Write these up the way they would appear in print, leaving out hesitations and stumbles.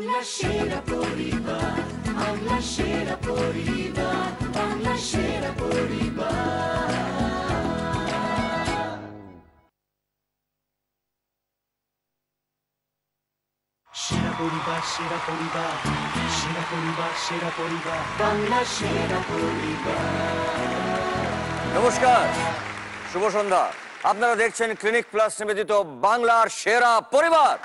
বাংলা সেরা পরিবার, বাংলা সেরা পরিবার, বাংলা সেরা পরিবার। সেরা পরিবার, সেরা পরিবার, সেরা পরিবার, সেরা পরিবার, বাংলা সেরা পরিবার। নমস্কার, শুভ সন্ধ্যা। আপনারা দেখছেন ক্লিনিক প্লাস নিবেদিত বাংলার সেরা পরিবার।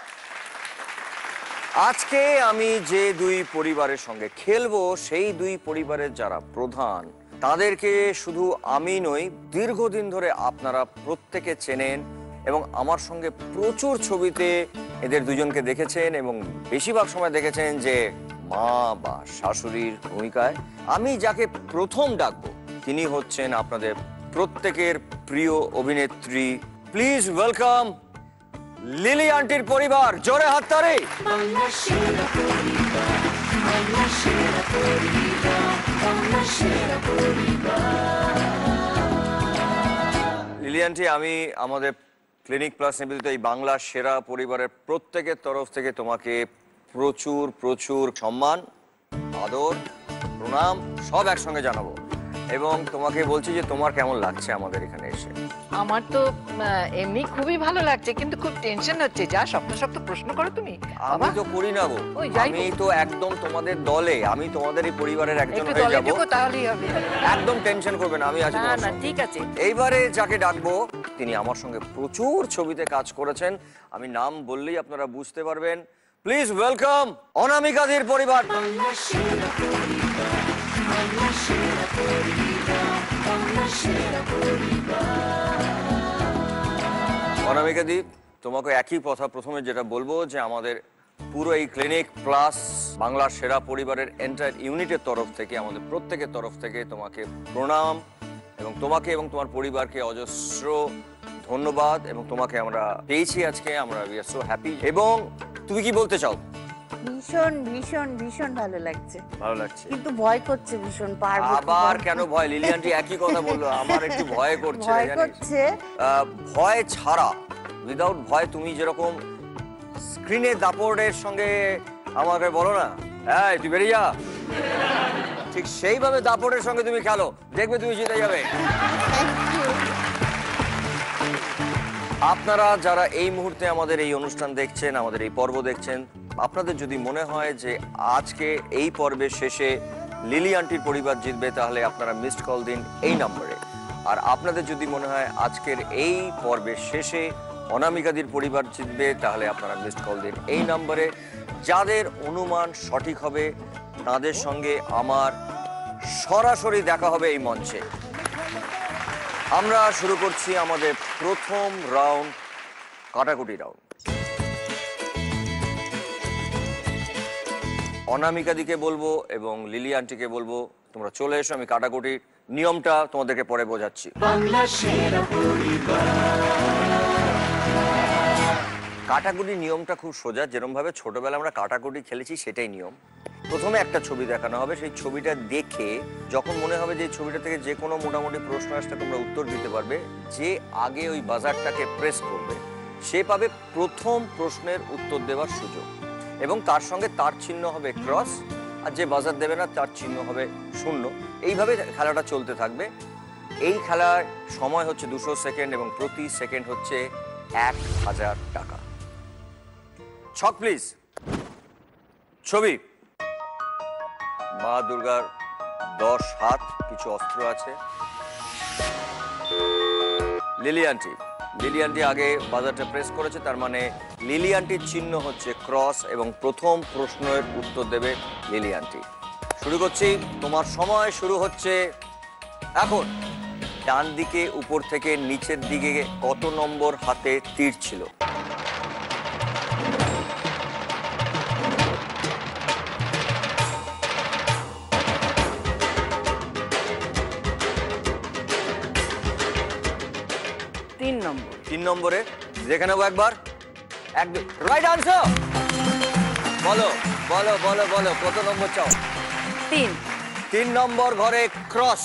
আজকে আমি যে দুই পরিবারের সঙ্গে খেলবো, সেই দুই পরিবারের যারা প্রধান, তাদেরকে শুধু আমি নই, দীর্ঘদিন ধরে আপনারা প্রত্যেকে চেনেন এবং আমার সঙ্গে প্রচুর ছবিতে এদের দুজনকে দেখেছেন এবং বেশিরভাগ সময় দেখেছেন যে মা বা শাশুড়ির ভূমিকায়। আমি যাকে প্রথম ডাকবো তিনি হচ্ছেন আপনাদের প্রত্যেকের প্রিয় অভিনেত্রী। প্লিজ ওয়েলকাম লিলি আন্টির পরিবার। জোরে হাততালি। বাংলা সেরা পরিবার, বাংলা সেরা পরিবার, বাংলা সেরা পরিবার। লিলি আন্টি, আমি আমাদের ক্লিনিক প্লাস নিবেদিত এই বাংলা সেরা পরিবারের প্রত্যেকের তরফ থেকে তোমাকে প্রচুর প্রচুর সম্মান, আদর, প্রণাম সব একসঙ্গে জানাবো এবং তোমাকে বলছি যে তোমার কেমন লাগছে আমাদের এখানে এসে। আমার তো এমনি খুবই ভালো লাগছে, কিন্তু খুব টেনশন হচ্ছে। যা শক্ত শক্ত প্রশ্ন করো তুমি। আমি তো করি না গো, ওই যাই আমি তো একদম তোমাদের দলে, আমি তোমাদের এই পরিবারের একজন একটু হয়ে দলে যাব। ঢুকো তাহলেই হবে। একদম টেনশন করবে না, আমি আছি না তোমার না, সঙ্গে। ঠিক আছে। এইবারে যাকে ডাকবো তিনি আমার সঙ্গে প্রচুর ছবিতে কাজ করেছেন, আমি নাম বললেই আপনারা বুঝতে পারবেন। প্লিজ ওয়েলকাম অনামিকাদির পরিবার। বাংলা সেরা পরিবার, বাংলা সেরা পরিবার, বাংলা সেরা পরিবার। অনামিকাদি, তোমাকে একই কথা প্রথমে যেটা বলবো যে আমাদের পুরো এই ক্লিনিক প্লাস বাংলার সেরা পরিবারের এন্টায়ার ইউনিটের তরফ থেকে, আমাদের প্রত্যেকের তরফ থেকে তোমাকে প্রণাম এবং তোমাকে এবং তোমার পরিবারকে অজস্র ধন্যবাদ। এবং তোমাকে আমরা পেয়েছি আজকে, আমরা উই আর সো হ্যাপি। এবং তুমি কি বলতে চাও? ভীষণ ভীষণ ভীষণ ভালো লাগছে, ভালো লাগছে, কিন্তু ভয় করছে ভীষণ। পারবো কি আবার পারবো কেন না? ভয়? লিলি আন্টি একই কথা বললো, আমার একটু ভয় করছে। ভয় জানিস? করছে। ভয় ছাড়া, উইদাউট ভয়, তুমি যেরকম স্ক্রিনে দাপড়ের সঙ্গে আমাকে বলো না, এই তুই বেরিয়ে যা, ঠিক সেইভাবে দাপড়ের সঙ্গে তুমি খেলো, দেখবে তুমি জিতে যাবে। আপনারা যারা এই মুহূর্তে আমাদের এই অনুষ্ঠান দেখছেন, আমাদের এই পর্ব দেখছেন, আপনাদের যদি মনে হয় যে আজকে এই পর্বের শেষে লিলি আন্টির পরিবার জিতবে, তাহলে আপনারা মিসড কল দিন এই নম্বরে। আর আপনাদের যদি মনে হয় আজকের এই পর্বের শেষে অনামিকাদির পরিবার জিতবে, তাহলে আপনারা মিসড কল দিন এই নম্বরে। যাদের অনুমান সঠিক হবে তাদের সঙ্গে আমার সরাসরি দেখা হবে এই মঞ্চে। আমরা শুরু করছি আমাদের প্রথম রাউন্ড, কাটাকুটি রাউন্ড। অনামিকাদিকে বলবো এবং লিলি আন্টিকে বলবো তোমরা চলে এসো, আমি কাটাকুটির নিয়মটা তোমাদেরকে পরে বোঝাচ্ছি। বাংলা সেরা পরিবার। কাটাকুটির নিয়মটা খুব সোজা, যেরকম ভাবে ছোটবেলা আমরা কাটাকুটি খেলেছি সেটাই নিয়ম। প্রথমে একটা ছবি দেখানো হবে, সেই ছবিটা দেখে যখন মনে হবে যে ছবিটা থেকে যে কোনো মোটামুটি প্রশ্ন আসলে তোমরা উত্তর দিতে পারবে, যে আগে ওই বাজারটাকে প্রেস করবে সে পাবে প্রথম প্রশ্নের উত্তর দেওয়ার সুযোগ এবং তার সঙ্গে তার চিহ্ন হবে ক্রস, আর যে বাজার দেবে না তার চিহ্ন হবে শূন্য। এইভাবে খেলাটা চলতে থাকবে। এই খেলার সময় হচ্ছে 200 সেকেন্ড এবং প্রতি সেকেন্ড হচ্ছে 1000 টাকা। ছক প্লিজ। ছবি, মা দুর্গার 10 হাত, কিছু অস্ত্র আছে। লিলি আন্টি, লিলি আন্টি আগে বাজারটা প্রেস করেছে, তার মানে লিলি আন্টির চিহ্ন হচ্ছে ক্রস এবং প্রথম প্রশ্নের উত্তর দেবে লিলি আন্টি। শুরু করছি, তোমার সময় শুরু হচ্ছে এখন। ডান দিকে উপর থেকে নিচের দিকে কত নম্বর হাতে তীর ছিল? তিন নম্বরে দেখে নেবো একবার। একদম রাইট আনসার। বলো বলো বলো বলো, কত নম্বর চাও? 3 নম্বর ঘরে ক্রস।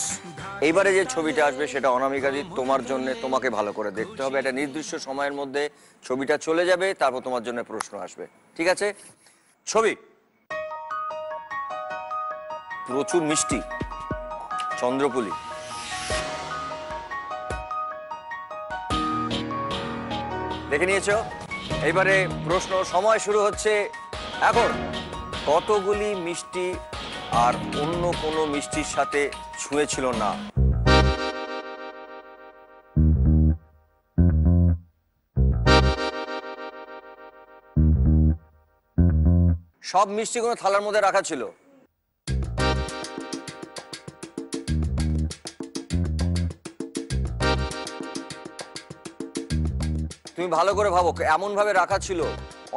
এইবারে যে ছবিটা আসবে সেটা অনামিকাদি তোমার জন্য, তোমাকে ভালো করে দেখতে হবে। একটা নির্দিষ্ট সময়ের মধ্যে ছবিটা চলে যাবে, তারপর তোমার জন্য প্রশ্ন আসবে, ঠিক আছে? ছবি, প্রচুর মিষ্টি, চন্দ্রপুলি। দেখে নিয়েছো? এইবারে প্রশ্ন, সময় শুরু হচ্ছে এখন। কতগুলি মিষ্টি আর অন্য কোনো মিষ্টির সাথে ছুঁয়েছিল না? সব মিষ্টিগুলো থালার মধ্যে রাখা ছিল। তুমি ভালো করে ভাবো, এমন ভাবে রাখা ছিল,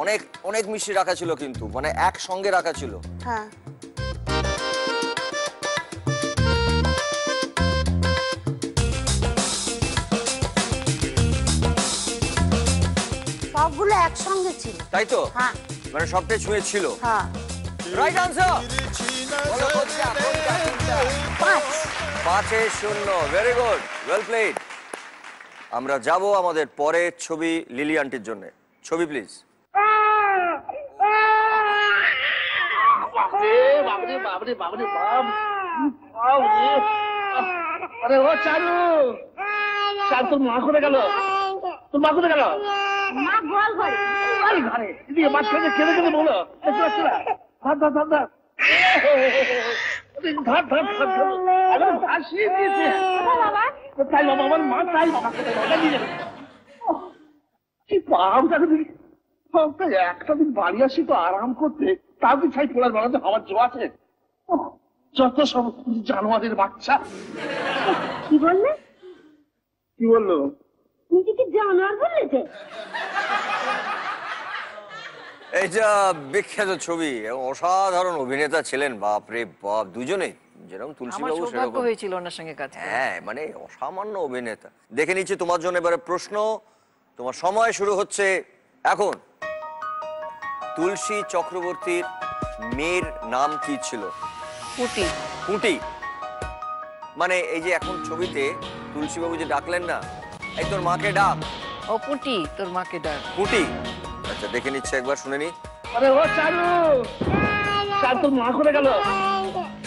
অনেক অনেক মিষ্টি রাখা ছিল, কিন্তু মানে একসঙ্গে রাখা ছিল। হ্যাঁ, সবগুলো একসঙ্গে ছিল। তাই তো? হ্যাঁ মানে সবটাই ছুঁয়েছিল। হ্যাঁ। Right answer. 5। 5-0। Very good, well played. আমরা যাব আমাদের পরের ছবি লিলি আন্টির জন্য। ছবি প্লিজ। আরে ও চারু, চারু তোর মা কোথায় গেল? তোর মা কোথায় গেল? মা গোল ঘরে। ঘরে দিয়ে মাছ খেতে কেঁদে কেঁদে বলো, ধর ধর ধর ধর ধর ধর ধর ধর আরে ভাসিয়ে দিয়েছে। তাই বাবা, আমার মা তাই বাবা কোথায় নিয়ে যাবে? কি পাম তাকে দেখি। একটা দিন বাড়ি আসি তো আরাম করতে, তাও কি ছাই পোড়ার বানাতে আমার জো আছে? যত সব জানোয়ারের বাচ্চা। কি বললে? কি বললো? নিজেকে জানোয়ার বললেছে? এইটা বিখ্যাত ছবি এবং অসাধারণ অভিনেতা ছিলেন, বাপ রে বাপ, দুজনেই, যেরকম তুলসী আমার বাবু সৌভাগ্য সেরকম। হয়েছিল ওনার সঙ্গে কাজ করে। হ্যাঁ, মানে অসামান্য অভিনেতা। দেখে নিচ্ছি তোমার জন্য এবারে প্রশ্ন। তোমার সময় শুরু হচ্ছে এখন। তুলসী চক্রবর্তীর মেয়ের নাম কি ছিল? পুটি। পুঁটি। মানে এই যে এখন ছবিতে তুলসী বাবু যে ডাকলেন না, এই তোর মাকে ডাক, ও পুটি, তোর মাকে ডাক। পুঁটি। আচ্ছা, দেখে নিচ্ছে, একবার শুনে নি। আরে ও চারু, চারু তোর মা কোথায় গেল?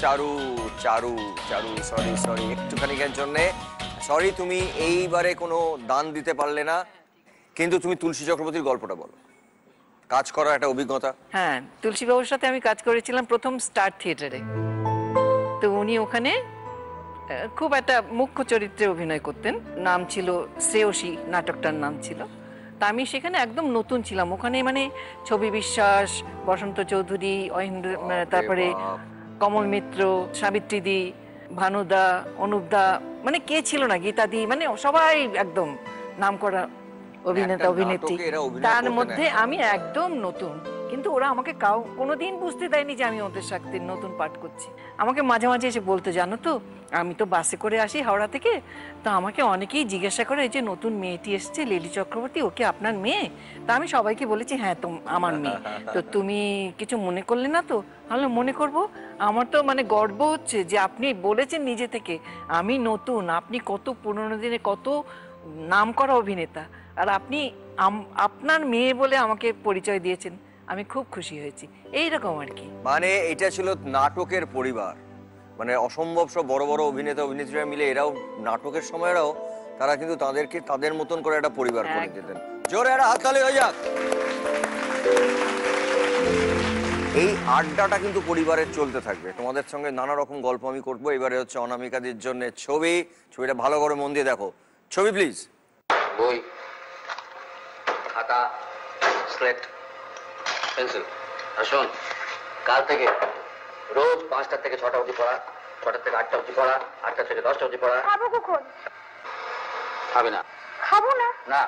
চারু চারু চারু, সরি সরি, একটুখানিকের জন্যে সরি। তুমি এইবারে কোনো দান দিতে পারলে না, কিন্তু তুমি তুলসী চক্রবর্তীর গল্পটা বলো। কাজ করার একটা অভিজ্ঞতা। হ্যাঁ, তুলসী বাবুর সাথে আমি কাজ করেছিলাম প্রথম স্টার থিয়েটারে। তো উনি ওখানে খুব একটা মুখ্য চরিত্রে অভিনয় করতেন। নাম ছিল শ্রেয়সী, নাটকটার নাম ছিল। তা আমি সেখানে একদম নতুন ছিলাম ওখানে। মানে ছবি বিশ্বাস, বসন্ত চৌধুরী, অহিন্দ্র, তারপরে কমল মিত্র, সাবিত্রীদি, ভানুদা, অনুপদা, মানে কে ছিল না, গীতাদি, মানে সবাই একদম নামকরা অভিনেতা অভিনেত্রী। তার মধ্যে আমি একদম নতুন, কিন্তু ওরা আমাকে কোনোদিন বুঝতে দেয়নি যে আমি ওদের সাথে নতুন পাঠ করছি। আমাকে মাঝে মাঝে এসে বলতে, জানো তো আমি তো বাসে করে আসি হাওড়া থেকে, তো আমাকে অনেকেই জিজ্ঞাসা করে এই যে নতুন মেয়েটি এসছে লিলি চক্রবর্তী, ওকে আপনার মেয়ে? তা আমি সবাইকে বলেছি হ্যাঁ তো আমার মেয়ে। তো তুমি কিছু মনে করলে না তো? তাহলে মনে করব। আমার তো মানে গর্ব হচ্ছে যে আপনি বলেছেন নিজে থেকে আমি নতুন, আপনি কত পুরোনো দিনে কত নামকরা অভিনেতা, আর আপনি আপনার মেয়ে বলে আমাকে পরিচয় দিয়েছেন। আমি খুব খুশি হয়েছি, এইরকম আর কি। মানে এটা ছিল নাটকের পরিবার, মানে অসম্ভব সব বড় বড় অভিনেতা অভিনেত্রীরা মিলে এরাও নাটকের সময়রাও তারা কিন্তু তাদেরকে তাদের মতন করে একটা পরিবার করে দিতেন। জোরে একটা হাততালি হয়ে যাক। এই আড্ডাটা কিন্তু পরিবারের চলতে থাকবে। তোমাদের সঙ্গে নানা রকম গল্প আমি করবো। এবারে হচ্ছে অনামিকাদির জন্য ছবিটা ভালো করে মন দিয়ে দেখো। ছবি প্লিজ। বই, খাতা, স্লেট, পেন্সিল। আর শোন, কাল থেকে রোজ 5টা থেকে 6টা অবধি পড়া, 6টা থেকে 8টা অবধি পড়া, 8টা থেকে 10টা অবধি পড়া। খাবো কখন? খাবি না? খাবো না। না।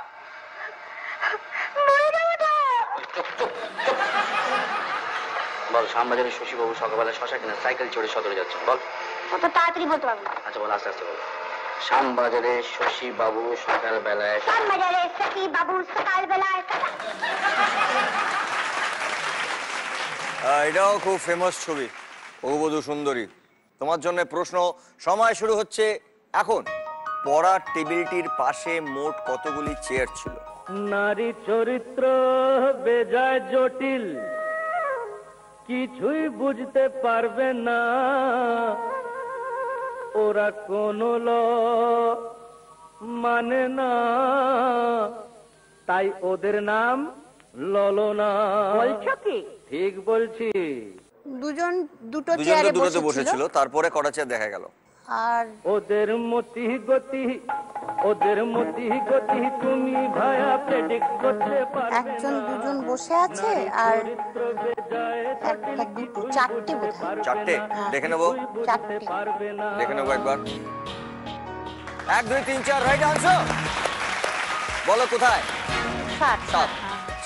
চুপ চুপ চুপ। বল, শ্যামবাজারের শশীবাবু সকালবেলা শশা কিনা সাইকেল চড়ে সদরে যাচ্ছেন, বল। অত তাড়াতাড়ি বলতে পারবো না। আচ্ছা বল, আস্তে আস্তে বল। শ্যামবাজারে শশীবাবু সকালবেলায়। শ্যামবাজারে শশীবাবু সকালবেলায়। এটাও খুব ফেমাস ছবি, অবধূ সুন্দরী। তোমার জন্য প্রশ্ন, সময় শুরু হচ্ছে এখন। পড়ার টেবিলটির পাশে মোট কতগুলি চেয়ার ছিল? নারী চরিত্র বেজায় জটিল, কিছুই বুঝতে পারবে না, ওরা কোনো ল মানে না, তাই ওদের নাম ললনা। বলছো কি? ঠিক বলছি। দুজন দুটো দুজন চেয়ারে তো দূরত্বে বসেছিল বসেছিল, তারপরে কটা চেয়ার দেখা গেল। আর ওদের মতি গতি, ওদের মতি গতি তুমি ভায়া প্রেডিক্ট করতে পারবে না। একজন দুজন বসে আছে আর একটা দুটো চারটে বোধহয়। চারটে? দেখে নেবো, চারটে। দেখে নেবো একবার। 1 2 3 4 রাইট আনসার। বলো কোথায়? ষাট। সাত।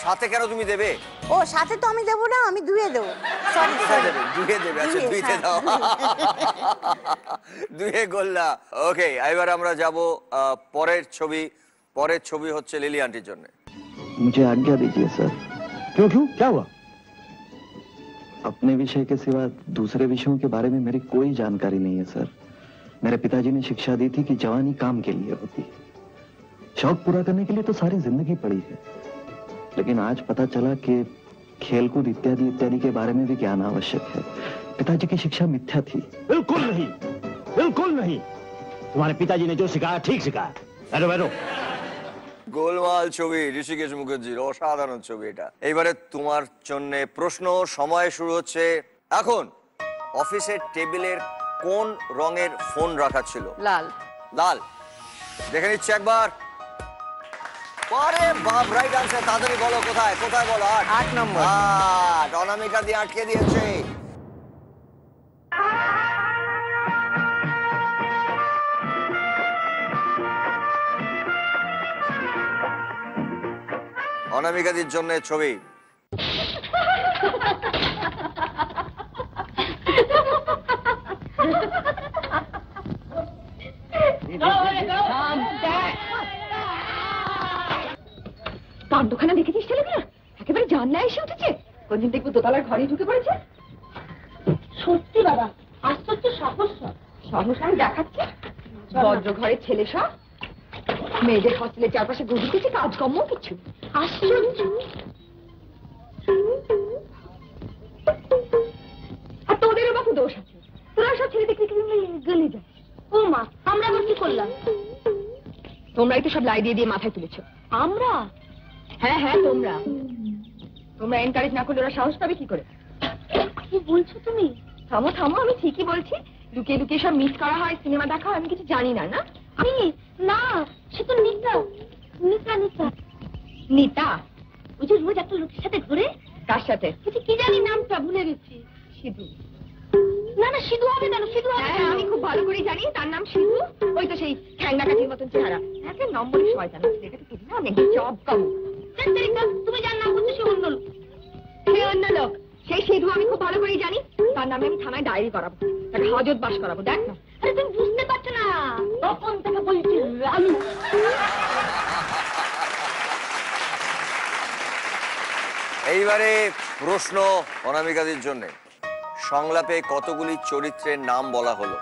সাথে কেন তুমি দেবে? ও সাথে তো আমি দেবো না, আমি দুয়ে দেবো। সরি কোথায় দেবে? দুয়ে দেবে। আচ্ছা দুইতে দাও। দুয়ে গোল্লা। ওকে, এবার আমরা যাব পরের ছবি। পরের ছবি হচ্ছে লিলি আন্টির জন্য। मुझे आज्ञा दीजिए सर। क्यों क्यों क्या हुआ? अपने विषय के सिवा दूसरे विषयों के बारे में मेरी कोई जानकारी नहीं है सर। मेरे पिताजी ने शिक्षा दी थी कि जवानी काम के लिए होती है, शौक पूरा करने के लिए तो सारी जिंदगी पड़ी है, लेकिन आज पता चला कि खेलकूद इत्यादि इत्यादि के बारे में भी ज्ञान आवश्यक है। पिताजी की शिक्षा मिथ्या थी। बिल्कुल नहीं, बिल्कुल नहीं। तुम्हारे पिताजी ने जो सिखाया ठीक सिखाया। बैठो बैठो। গোলমাল ছবি, ঋষিকেশ মুখার্জির অসাধারণ ছবি এটা। এইবারে তোমার জন্য প্রশ্ন, সময় শুরু হচ্ছে এখন। অফিসের টেবিলের কোন রঙের ফোন রাখা ছিল? লাল। লাল। দেখে নিচ্ছি একবার। পরে বাপ রাইট আনসার। তাড়াতাড়ি বলো কোথায়, কোথায় বলো। 8 নম্বর। অনামিকা দিয়ে আটকে দিয়েছে। অনামিকাদির জন্য ছবি। কাণ্ডখানা দেখেছিস ছেলেগুলো? একেবারে জানলায় এসে উঠেছে। কোনদিন দেখবো দোতলার ঘরে ঢুকে পড়েছে। সত্যি বাবা, আশ্চর্য সাহস। সাহস আমি দেখাচ্ছি। ভদ্র ঘরের ছেলে সব মেয়েদের হস্টেলের চারপাশে ঘুরতেছে, কাজকর্ম কিছু। আশ্চর্য। আর তোদেরও বাপু দোষ আছে, তোরা সব ছেলে দেখলে গলে যায়। ও মা, আমরা আবার কি করলাম? তোমরাই তো সব লাই দিয়ে দিয়ে মাথায় তুলেছ। আমরা? হ্যাঁ হ্যাঁ তোমরা। তোমরা এনকারেজ না করলে ওরা সাহস পাবে কি করে? কি বলছো তুমি? থামো থামো, আমি ঠিকই বলছি। লুকিয়ে লুকিয়ে সব মিস করা হয়, সিনেমা দেখা হয়, আমি কিছু জানি না। না আমি না, সে তো নিতা। নিতা নিতা নিতা ওই যে রোজ একটা লোকের সাথে ঘুরে। কার সাথে? কি জানি নামটা ভুলে গেছি। সিধু। না না, সিধু হবে না, সিধু হবে। হ্যাঁ আমি খুব ভালো করে জানি তার নাম সিধু। ওই তো সেই ঠ্যাংনা কাঠির মতন চেহারা। একটা নম্বরের শয়তান। ছেলেটাকে কি না অনেক জব কম। তুমি যার নাম বলছো সে অন্য লোক। সে অন্য লোক। সেই সিধু আমি খুব ভালো করে জানি। তার নামে আমি থানায় ডায়েরি করাবো, তাকে হাজত বাস করাবো। দেখ না। আরে তুমি বুঝতে পারছো না, তখন তাকে বলছি লালু। এইবারে প্রশ্ন অনামিকাদির জন্য। সংলাপে কতগুলি চরিত্রের নাম বলা হলো?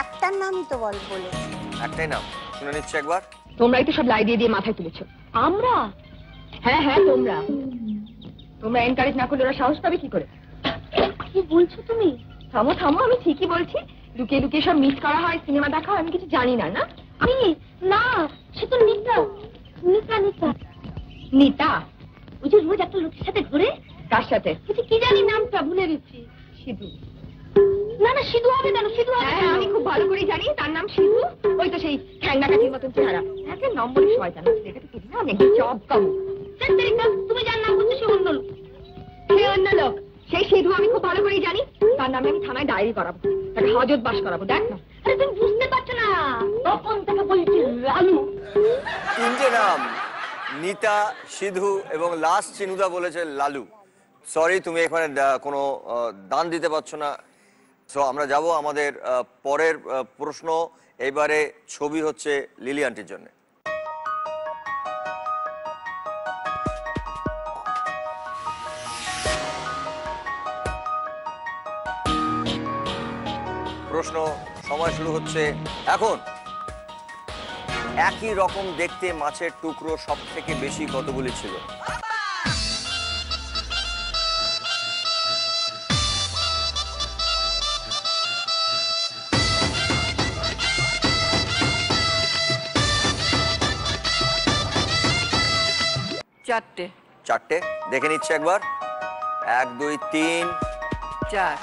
একটার নামই তো বলেছি। একটাই নাম, শুনে নিচ্ছি একবার। তোমরাই তো সব লাই দিয়ে দিয়ে মাথায় তুলেছ। আমরা? হ্যাঁ হ্যাঁ তোমরা। তোমরা এনকারেজ না করলে ওরা সাহস পাবে কি করে? কি বলছো তুমি? থামো থামো, আমি ঠিকই বলছি। লুকিয়ে লুকিয়ে সব মিস করা হয়, সিনেমা দেখা হয়, আমি কিছু জানি না। না আমি না, সে তো নিতা। নিতা নিতা নিতা ওই যে রোজ একটা লোকের সাথে ঘুরে। কার সাথে? কি জানি নামটা ভুলে গেছি। সিধু। না না, সিধু হবে না, সিধু হবে। হ্যাঁ আমি খুব ভালো করে জানি তার নাম সিধু। ওই তো সেই ঠ্যাংনা কাঠির মতন চেহারা। একটা নম্বরের শয়তান। ছেলেটাকে কি না অনেক জব কম। তুমি যার নাম বলছো সে অন্য লোক। সে অন্য লোক। সেই সিধু আমি খুব ভালো করে জানি। তার নামে আমি থানায় ডায়েরি করাবো, তাকে হাজত বাস করাবো। দেখ না। আরে তুমি বুঝতে পারছো না, তখন তাকে বলছি লালু। 3টে নাম, নিতা, সিধু এবং লাস্ট চিনুদা বলেছে লালু। সরি, তুমি এখানে কোনো দান দিতে পারছো না। সো আমরা যাব আমাদের পরের প্রশ্ন। এবারে ছবি হচ্ছে লিলি আন্টির জন্য। প্রশ্ন সময় শুরু হচ্ছে এখন। একই রকম দেখতে মাছের টুকরো সব থেকে বেশি কতগুলি ছিল? চারটে। চারটে, দেখে নিচ্ছে একবার। 1 2 3 4।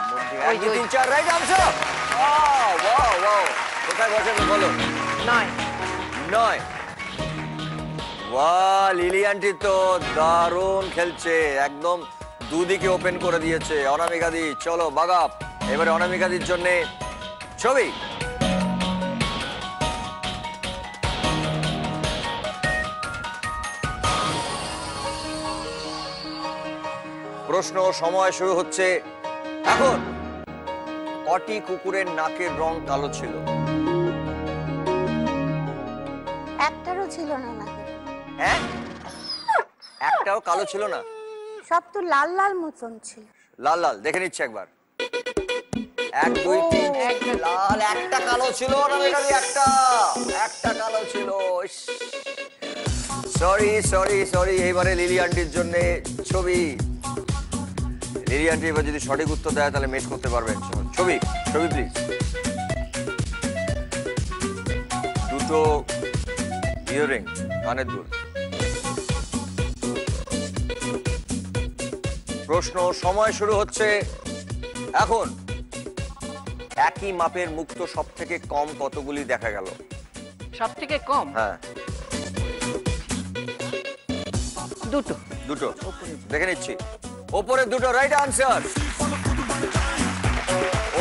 1 2 3 4 right answer. Wow wow wow, কোথায় বসেন বলো? 9। 9। বাহ, লিলি আন্টি তো দারুণ খেলছে, একদম দুদিকে ওপেন করে দিয়েছে। অনামিকা দি চলো বাগাপ। এবারে অনামিকা দির জন্য ছবি। প্রশ্ন সময় শুরু হচ্ছে এখন। কটি কুকুরের নাকের রং কালো ছিল? একটারও ছিল না নাকি? হ্যাঁ, একটাও কালো ছিল না, সব তো লাল লাল মতন ছিল। লাল লাল, দেখে নিচ্ছে একবার। 1 2 3 লাল, একটা কালো ছিল না মেঘাদি, একটা কালো ছিল। সরি সরি সরি, এইবারে লিলি আন্টির জন্য ছবি। লিলি আন্টি এবার যদি সঠিক উত্তর দেয় তাহলে মেট করতে পারবেন। ছবি ছবি প্লিজ। দুটো ইয়াররিং, কানের দুল। প্রশ্ন সময় শুরু হচ্ছে এখন। একই মাপের মুক্ত সব থেকে কম কতগুলি দেখা গেল? সব থেকে কম? হ্যাঁ, দুটো। দুটো, দেখে নিচ্ছি। ওপরের দুটো রাইট আনসার।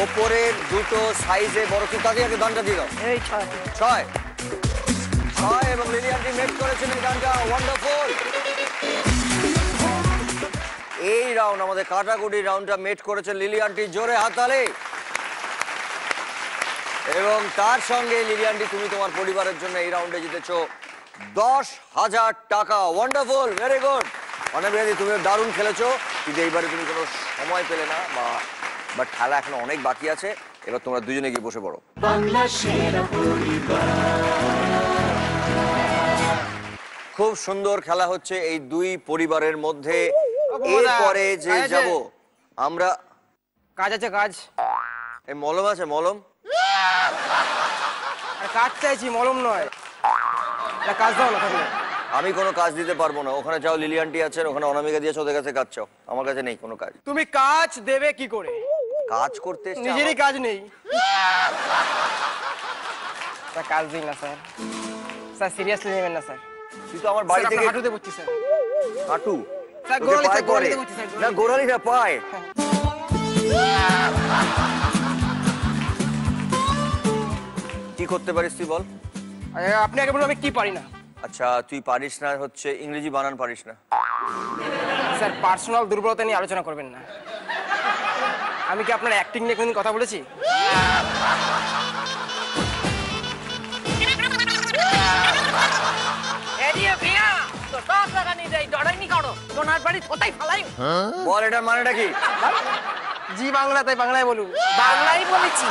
ওপরের দুটো সাইজে বড়, কি তাকে আগে দানটা দিয়ে দাও। এই 6। 6 এবং লিলি আন্টি মেক করেছেন এই দানটা। ওয়ান্ডারফুল। এই রাউন্ড, আমাদের কাটাকুটি রাউন্ডটা মেট করেছেন লিলি আন্টি, জোরে হাততালি। এবং তার সঙ্গে লিলি আন্টি, তুমি তোমার পরিবারের জন্য এই রাউন্ডে জিতেছো 10,000 টাকা। Wonderful, very good. Anamika di, তুমি দারুণ খেলেছো, কিন্তু এইবারে তুমি কোনো সময় পেলে না, বাট খেলা এখনো অনেক বাকি আছে। এবার তোমরা দুজনে গিয়ে বসে পড়ো। বাংলা সেরা পরিবার। খুব সুন্দর খেলা হচ্ছে এই দুই পরিবারের মধ্যে। এরপরে যে যাব আমরা, কাজ আছে, কাজ। এই মলম আছে, মলম। কাজ চাইছি, মলম নয়। কাজ দাও না থাকলে। আমি কোনো কাজ দিতে পারবো না। ওখানে যাও, লিলি আন্টি আছেন, ওখানে অনামিকা দিয়েছে, ওদের কাছে কাজ চাও। আমার কাছে নেই কোনো কাজ। তুমি কাজ দেবে কি করে? কাজ করতে নিজেরই কাজ নেই। স্যার কাজ দিন না স্যার। স্যার সিরিয়াসলি নেবেন না স্যার। তুই তো আমার বাড়ি থেকে হাঁটুতে বসছি স্যার। হাঁটু? স্যার গোড়ালি, স্যার গোড়ালিতে বসছি স্যার। না, গোড়ালি না, পায়। কি করতে পারিস তুই বল? আপনি আগে বলুন আমি কি পারি না। আচ্ছা, তুই পারিস না হচ্ছে ইংরেজি বানান পারিস না। স্যার পার্সোনাল দুর্বলতা নিয়ে আলোচনা করবেন না। আমি কি আপনার অ্যাক্টিং নিয়ে কোনদিন কথা বলেছি? বল, এটার মানেটা কি? জি বাংলা, তাই বাংলায় বলুন। বাংলাই বলেছি।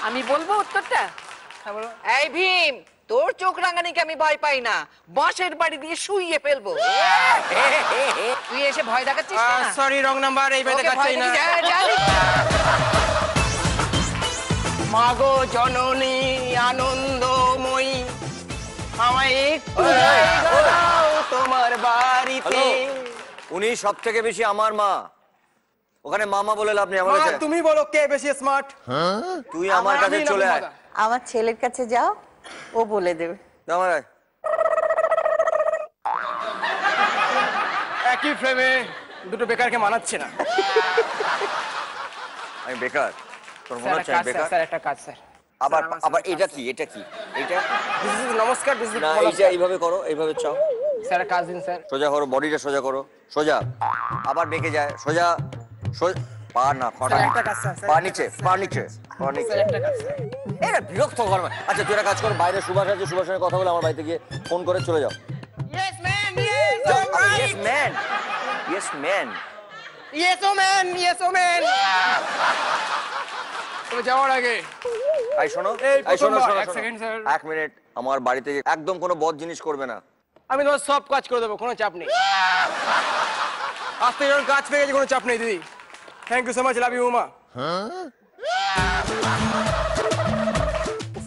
আমি বলবো উত্তরটা? এই ভীম, তোর চোখ রাঙানিকে আমি ভয় পাই না, বাঁশের বাড়ি দিয়ে শুইয়ে ফেলবো। তুই এসে ভয় দেখাচ্ছিস না? Sorry, wrong number. এই ভয় দেখাচ্ছি না। মাগো জননী আনন্দময়ী, আমায় একটু জায়গা দাও তোমার বাড়িতে। উনি সব থেকে বেশি আমার মা। ওখানে মামা বলে লাভ নেই। আমার কাছে তুমি বলো কে বেশি স্মার্ট। তুই আমার কাছে চলে আয়। আমার ছেলের কাছে যাও, ও বলে দেবে। আমার আয়। একই ফ্রেমে দুটো বেকারকে মানাচ্ছে না। আমি বেকার? তোর মনে হচ্ছে আমি বেকার? স্যার একটা কাজ স্যার। আবার আবার এটা কি? এটা কি? এটা নমস্কার। না, এইটা এইভাবে করো, এইভাবে চাও। স্যার কাজ দিন স্যার। সোজা করো, বডিটা সোজা করো, সোজা। আবার বেঁকে যায়, সোজা। পা না, পা নিচে, পা নিচে, পা নিচে। এটা বিরক্ত কর। আচ্ছা, তুই একটা কাজ কর, বাইরে সুভাষ আছে, সুভাষের সঙ্গে কথা বলে আমার বাড়িতে গিয়ে ফোন করে চলে যাও। Yes man, yes man, yes man, yes ও ম্যান, ইয়েস ও ম্যান। তো যাওয়ার আগে এই শোনো, এই এই শোনো, প্রথমবার, শোনো, এক শোনো। Second sir. 1 মিনিট, আমার বাড়িতে একদম কোনো বদ জিনিস করবে না। আমি তোমার সব কাজ করে দেবো, কোনো চাপ নেই। আজ থেকে যখন কাজ পেয়ে গেছি, কোনো চাপ নেই দিদি। Thank you so much, love you Uma.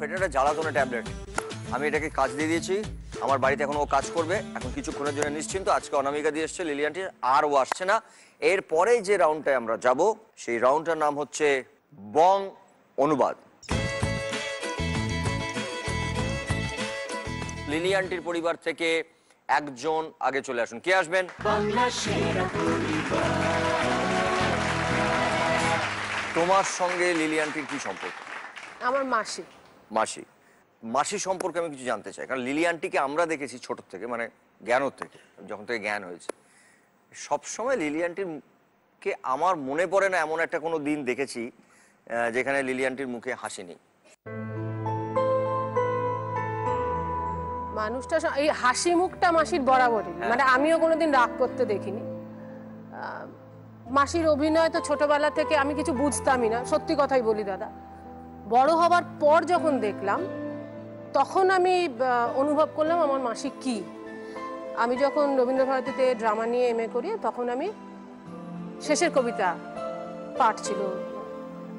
এটা একটা জ্বালাতনের ট্যাবলেট। আমি এটাকে কাজ দিয়ে দিয়েছি, আমার বাড়িতে এখন ও কাজ করবে। এখন কিছুক্ষণের জন্য নিশ্চিন্ত। আজকে অনামিকা দিয়ে এসছে, লিলি আন্টি আর ও আসছে না। এরপরে যে রাউন্ডটায় আমরা যাব, সেই রাউন্ডটার নাম হচ্ছে বং অনুবাদ। লিলি আন্টির পরিবার থেকে একজন আগে চলে আসুন। কে আসবেন? তোমার সঙ্গে লিলি আন্টির কি সম্পর্ক? আমার মাসি। মাসি, মাসি সম্পর্কে আমি কিছু জানতে চাই, কারণ লিলি আন্টিকে আমরা দেখেছি ছোট থেকে, মানে জ্ঞানর থেকে, যখন থেকে জ্ঞান হয়েছে। সবসময় লিলি আন্টির কে আমার মনে পড়ে না এমন একটা কোনো দিন দেখেছি যেখানে লিলি আন্টির মুখে হাসি নেই। মানুষটা এই হাসি মুখটা মাসির বরাবরই, মানে আমিও কোনোদিন রাগ করতে দেখিনি। মাসির অভিনয় তো ছোটবেলা থেকে আমি কিছু বুঝতামই না, সত্যি কথাই বলি দাদা। বড় হবার পর যখন দেখলাম, তখন আমি অনুভব করলাম আমার মাসি কি। আমি যখন রবীন্দ্রভারতীতে ড্রামা নিয়ে এমএ করি, তখন আমি শেষের কবিতা পাঠ ছিল,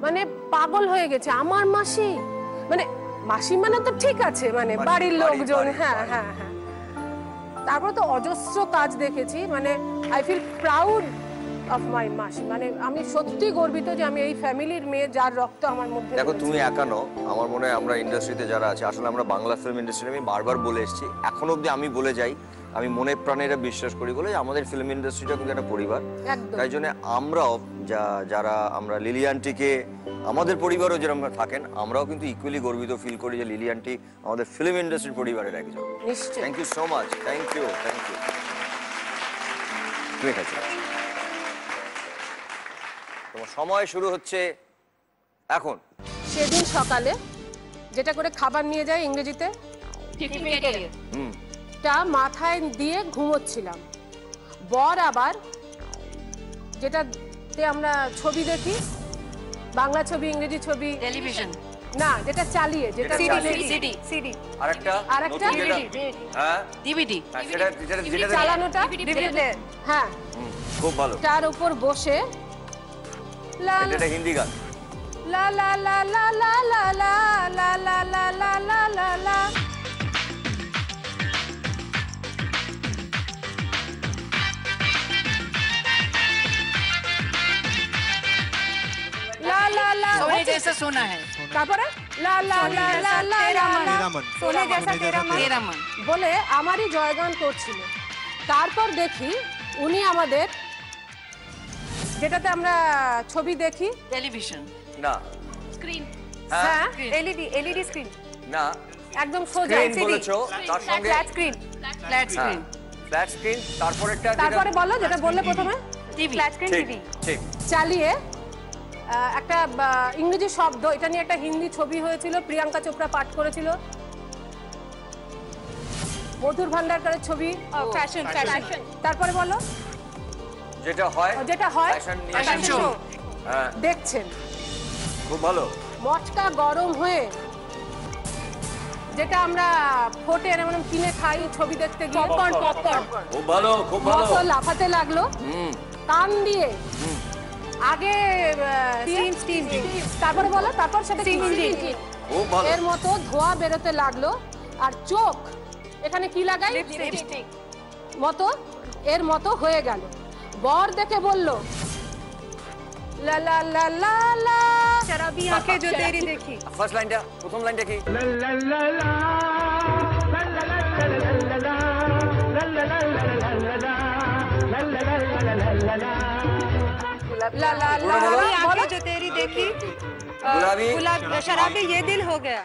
মানে পাগল হয়ে গেছে আমার মাসি। মানে মাসি মানে তো ঠিক আছে, মানে বাড়ির লোকজন, হ্যাঁ হ্যাঁ হ্যাঁ। তারপর তো অজস্র কাজ দেখেছি, মানে I feel proud of my মাসি। মানে আমি সত্যি গর্বিত যে আমি এই ফ্যামিলির মেয়ে, যার রক্ত আমার মধ্যে। দেখো, তুমি একা নও, আমার মনে হয় আমরা ইন্ডাস্ট্রিতে যারা আছে, আসলে আমরা বাংলা ফিল্ম ইন্ডাস্ট্রিতে আমি বারবার বলে এসেছি, এখনো অবধি আমি বলে যাই, আমি মনে প্রাণে এটা বিশ্বাস করি বলে আমাদের ফিল্ম ইন্ডাস্ট্রিটা কিন্তু একটা পরিবার। তাই জন্য আমরাও যারা আমরা লিলি আন্টিকে আমাদের পরিবারও যেরকম থাকেন, আমরাও কিন্তু ইকুয়ালি গর্বিত ফিল করি যে লিলি আন্টি আমাদের ফিল্ম ইন্ডাস্ট্রির পরিবারের একজন। নিশ্চয়ই। Thank you so much, thank you, thank you. ঠিক আছে, তোমার সময় শুরু হচ্ছে এখন। সেদিন সকালে যেটা করে খাবার নিয়ে যায় ইংরেজিতে, টা মাথায় দিয়ে ঘুমোচ্ছিলাম। বর আবার যেটাতে আমরা ছবি দেখি, বাংলা ছবি, ইংরেজি ছবি, টেলিভিশন না, যেটা চালিয়ে, যেটা সিডি, আরেকটা ডিভিডি, চালানোটা, হ্যাঁ, খুব ভালো। তার উপর বসে এটা হিন্দি গান। লা লা লা লা লা লা লা লা লা লা লা লা লা লা। ला ला ला सोने जैसा सोना है, তারপরে লা লা লা লা লা লা सोने जैसा तेरा मन বলে আমারই জয়গান করছিল। তারপর দেখি উনি আমাদের যেটাতে আমরা ছবি দেখি, টেলিভিশন না, স্ক্রিন, হ্যাঁ, এলইডি স্ক্রিন, না, একদম সোজা স্ক্রিন বলেছো, তার সঙ্গে flat screen, flat screen, flat screen, তারপরে বলো যেটা বললে প্রথমে, টিভি, ফ্ল্যাট স্ক্রিন টিভি ঠিক চালিয়ে একটা ইংরেজি শব্দ, এটা নিয়ে একটা হিন্দি ছবি হয়েছিল, প্রিয়াঙ্কা চোপড়া পাঠ করেছিল, মধুর ভান্ডারকরের ছবি, ফ্যাশন। তারপরে বলো যেটা হয় ফ্যাশন শো দেখছেন। খুব ভালো। মটকা গরম হয়ে, যেটা আমরা ফোটে এরকম কিনে খাই ছবি দেখতে গিয়ে, পপকর্ন, খুব ভালো, খুব ভালো। মতো লাফাতে লাগলো কান দিয়ে। আগে স্টিম, তারপরে বলো, তারপর সেটা এর মতো ধোয়া বেরোতে লাগলো। আর চোখ এখানে কি লাগাই, লিপস্টিক মতো, এর মতো হয়ে গেল। বর দেখে বলল, লা লা লা লা লা শরাবি আঁখে जो तेरी देखी। ফার্স্ট লাইনটা, প্রথম লাইনটা কি? লা লা লা লা লা লা লা লা লা ला ला ला आंखें जो तेरी देखी, गुलाबी शराबी ये दिल हो गया।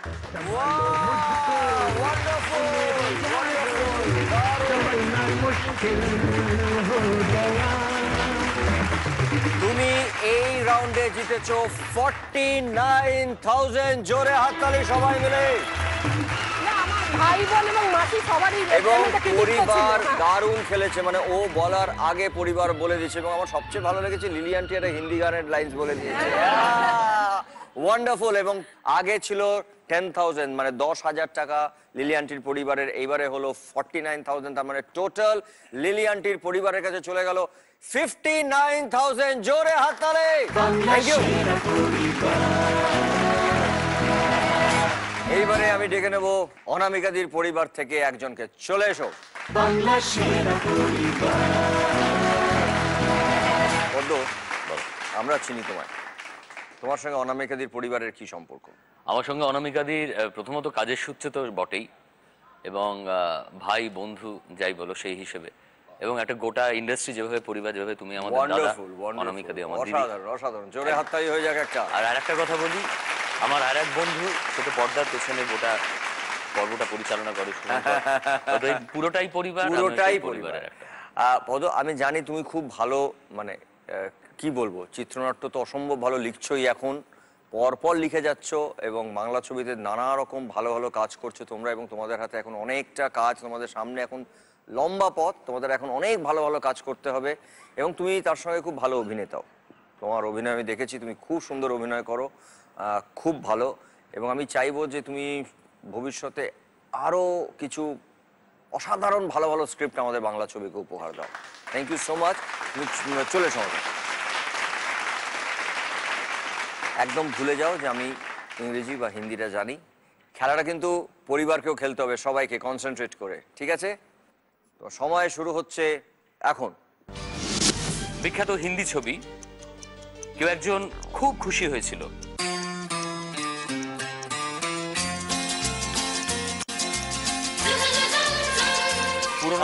তুমি এই রাউন্ডে জিতেছো 49,000। জোরে হাততালি সবাই মিলে। ভাই বোন এবং মাসি সবারই, এবং পরিবার দারুণ খেলেছে, মানে ও বলার আগে পরিবার বলে দিয়েছে। এবং আমার সবচেয়ে ভালো লেগেছে লিলি আন্টি একটা হিন্দি গানের লাইন্স বলে দিয়েছে। ওয়ান্ডারফুল। এবং আগে ছিল 10,000 মানে 10,000 টাকা লিলি আন্টির পরিবারের, এইবারে হলো 49,000, তার মানে টোটাল লিলি আন্টির পরিবারের কাছে চলে গেল 59,000। জোরে হাততালি। Thank you. এইবারে আমি ডেকে নেব অনামিকাদির পরিবার থেকে একজনকে। চলে এসো। পদ্ম, আমরা চিনি তোমায়, তোমার সঙ্গে অনামিকাদির পরিবারের কি সম্পর্ক? আমার সঙ্গে অনামিকাদির প্রথমত কাজের সূত্রে তো বটেই, এবং ভাই বন্ধু যাই বলো সেই হিসেবে, এবং একটা গোটা ইন্ডাস্ট্রি যেভাবে পরিবার, যেভাবে তুমি আমাদের দাদা, অনামিকাদি আমার দিদি। অসাধারণ, অসাধারণ। জোরে হাততালি হয়ে যাক একটা। আর আরেকটা কথা বলি, আমার আর এক বন্ধু সেটা পর্দার পেছনে গোটা পর্বটা পরিচালনা করে, পুরোটাই পরিবার, পুরোটাই পরিবারের একটা। পদ, আমি জানি তুমি খুব ভালো, মানে কি বলবো, চিত্রনাট্য তো অসম্ভব ভালো লিখছোই, এখন পরপর লিখে যাচ্ছ, এবং বাংলা ছবিতে নানা রকম ভালো ভালো কাজ করছো তোমরা, এবং তোমাদের হাতে এখন অনেকটা কাজ, তোমাদের সামনে এখন লম্বা পথ, তোমাদের এখন অনেক ভালো ভালো কাজ করতে হবে, এবং তুমি তার সঙ্গে খুব ভালো অভিনেতাও। তোমার অভিনয় আমি দেখেছি, তুমি খুব সুন্দর অভিনয় করো, খুব ভালো। এবং আমি চাইবো যে তুমি ভবিষ্যতে আরও কিছু অসাধারণ ভালো ভালো স্ক্রিপ্ট আমাদের বাংলা ছবিকে উপহার দাও। Thank you so much. তুমি চলে এসো। একদম ভুলে যাও যে আমি ইংরেজি বা হিন্দিটা জানি। খেলাটা কিন্তু পরিবারকেও খেলতে হবে, সবাইকে কনসেন্ট্রেট করে, ঠিক আছে? তো সময় শুরু হচ্ছে এখন। বিখ্যাত হিন্দি ছবি কেউ একজন খুব খুশি হয়েছিল।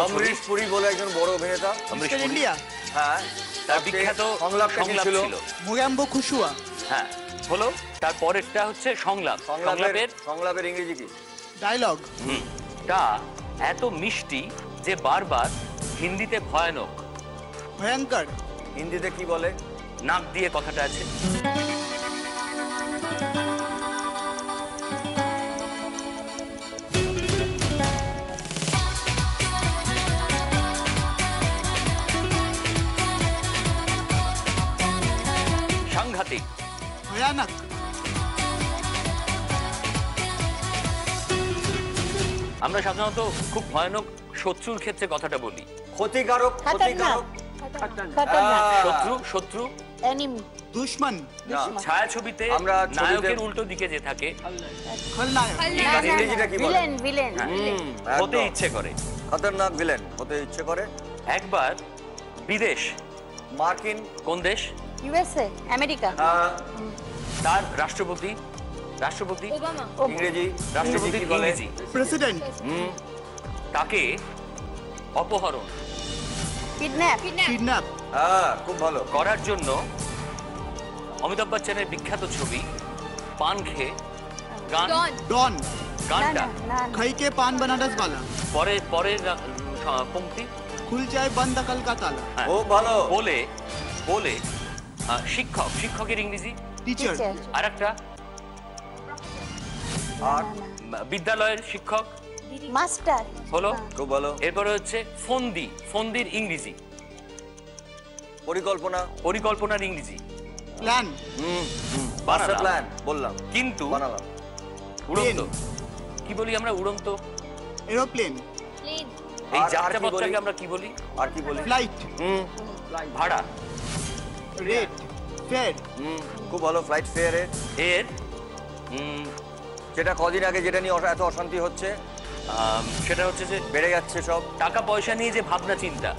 অমরিশ পুরী বলে একজন বড় অভিনেতা, ইন্ডিয়া। হ্যাঁ, তার বিখ্যাত সংলাপটা ছিল মোগাম্বো খুশুয়া। হ্যাঁ, হলো। তারপরেরটা হচ্ছে সংলাপ। সংলাপের ইংরেজি কি? ডায়লগ। তা এত মিষ্টি যে বারবার হিন্দিতে ভয়ানক। ভয়ঙ্কর। হিন্দিতে কি বলে? নাক দিয়ে কথাটা আছে। সাংঘাতিক। ভয়ানক। আমরা সাধারণত খুব ভয়ানক শত্রুর ক্ষেত্রে কথাটা বলি। ক্ষতিকারক। ক্ষতিকারক। শত্রু, শত্রু, এনিমি, দুশমন। ছায়াছবিতে আমরা নায়কের উল্টো দিকে যে থাকে খলনায়ক। ইংরেজিটা কি বলে? Villain, villain. হতে ইচ্ছে করে। খতরনাক ভিলেন হতে ইচ্ছে করে। একবার বিদেশ, মার্কিন কোন দেশ? USA, America. তার রাষ্ট্রপতি, রাষ্ট্রপতি ইংরেজি, রাষ্ট্রপতি ইংরেজি, প্রেসিডেন্ট। তাকে অপহরণ, কিডন্যাপ, কিডন্যাপ। হ্যাঁ, খুব ভালো। করার জন্য অমিতাভ বচ্চনের বিখ্যাত ছবি পান খেয়ে গান, ডন। গানটা খাই কে পান বানারস वाला। পরের পংক্তি খুল যায় বন্ধ কল কা তালা। ও ভালো। বলে বলে শিক্ষক, শিক্ষকের ইংরেজি টিচার। আরেকটা আর বিদ্যালয়ের শিক্ষক মাস্টার। হলো, খুব ভালো। এরপরে হচ্ছে ফন্দি, ফন্দির ইংরেজি পরিকল্পনা, পরিকল্পনার ইংরেজি প্ল্যান। মাস্টার প্ল্যান বললাম, কিন্তু বানালাম। উড়ন্ত কি বলি আমরা? উড়ন্ত এরোপ্লেন। এই যাত্রা পথটাকে আমরা কি বলি? আর কি বলি? ফ্লাইট। ভাড়া, রেট, ফেয়ার। খুব ভালো। ফ্লাইট ফেয়ারে এর যেটা কদিন আগে যেটা নিয়ে এত অশান্তি হচ্ছে, সেটা হচ্ছে যে বেড়ে যাচ্ছে সব টাকা পয়সা নিয়ে যে ভাবনা চিন্তা,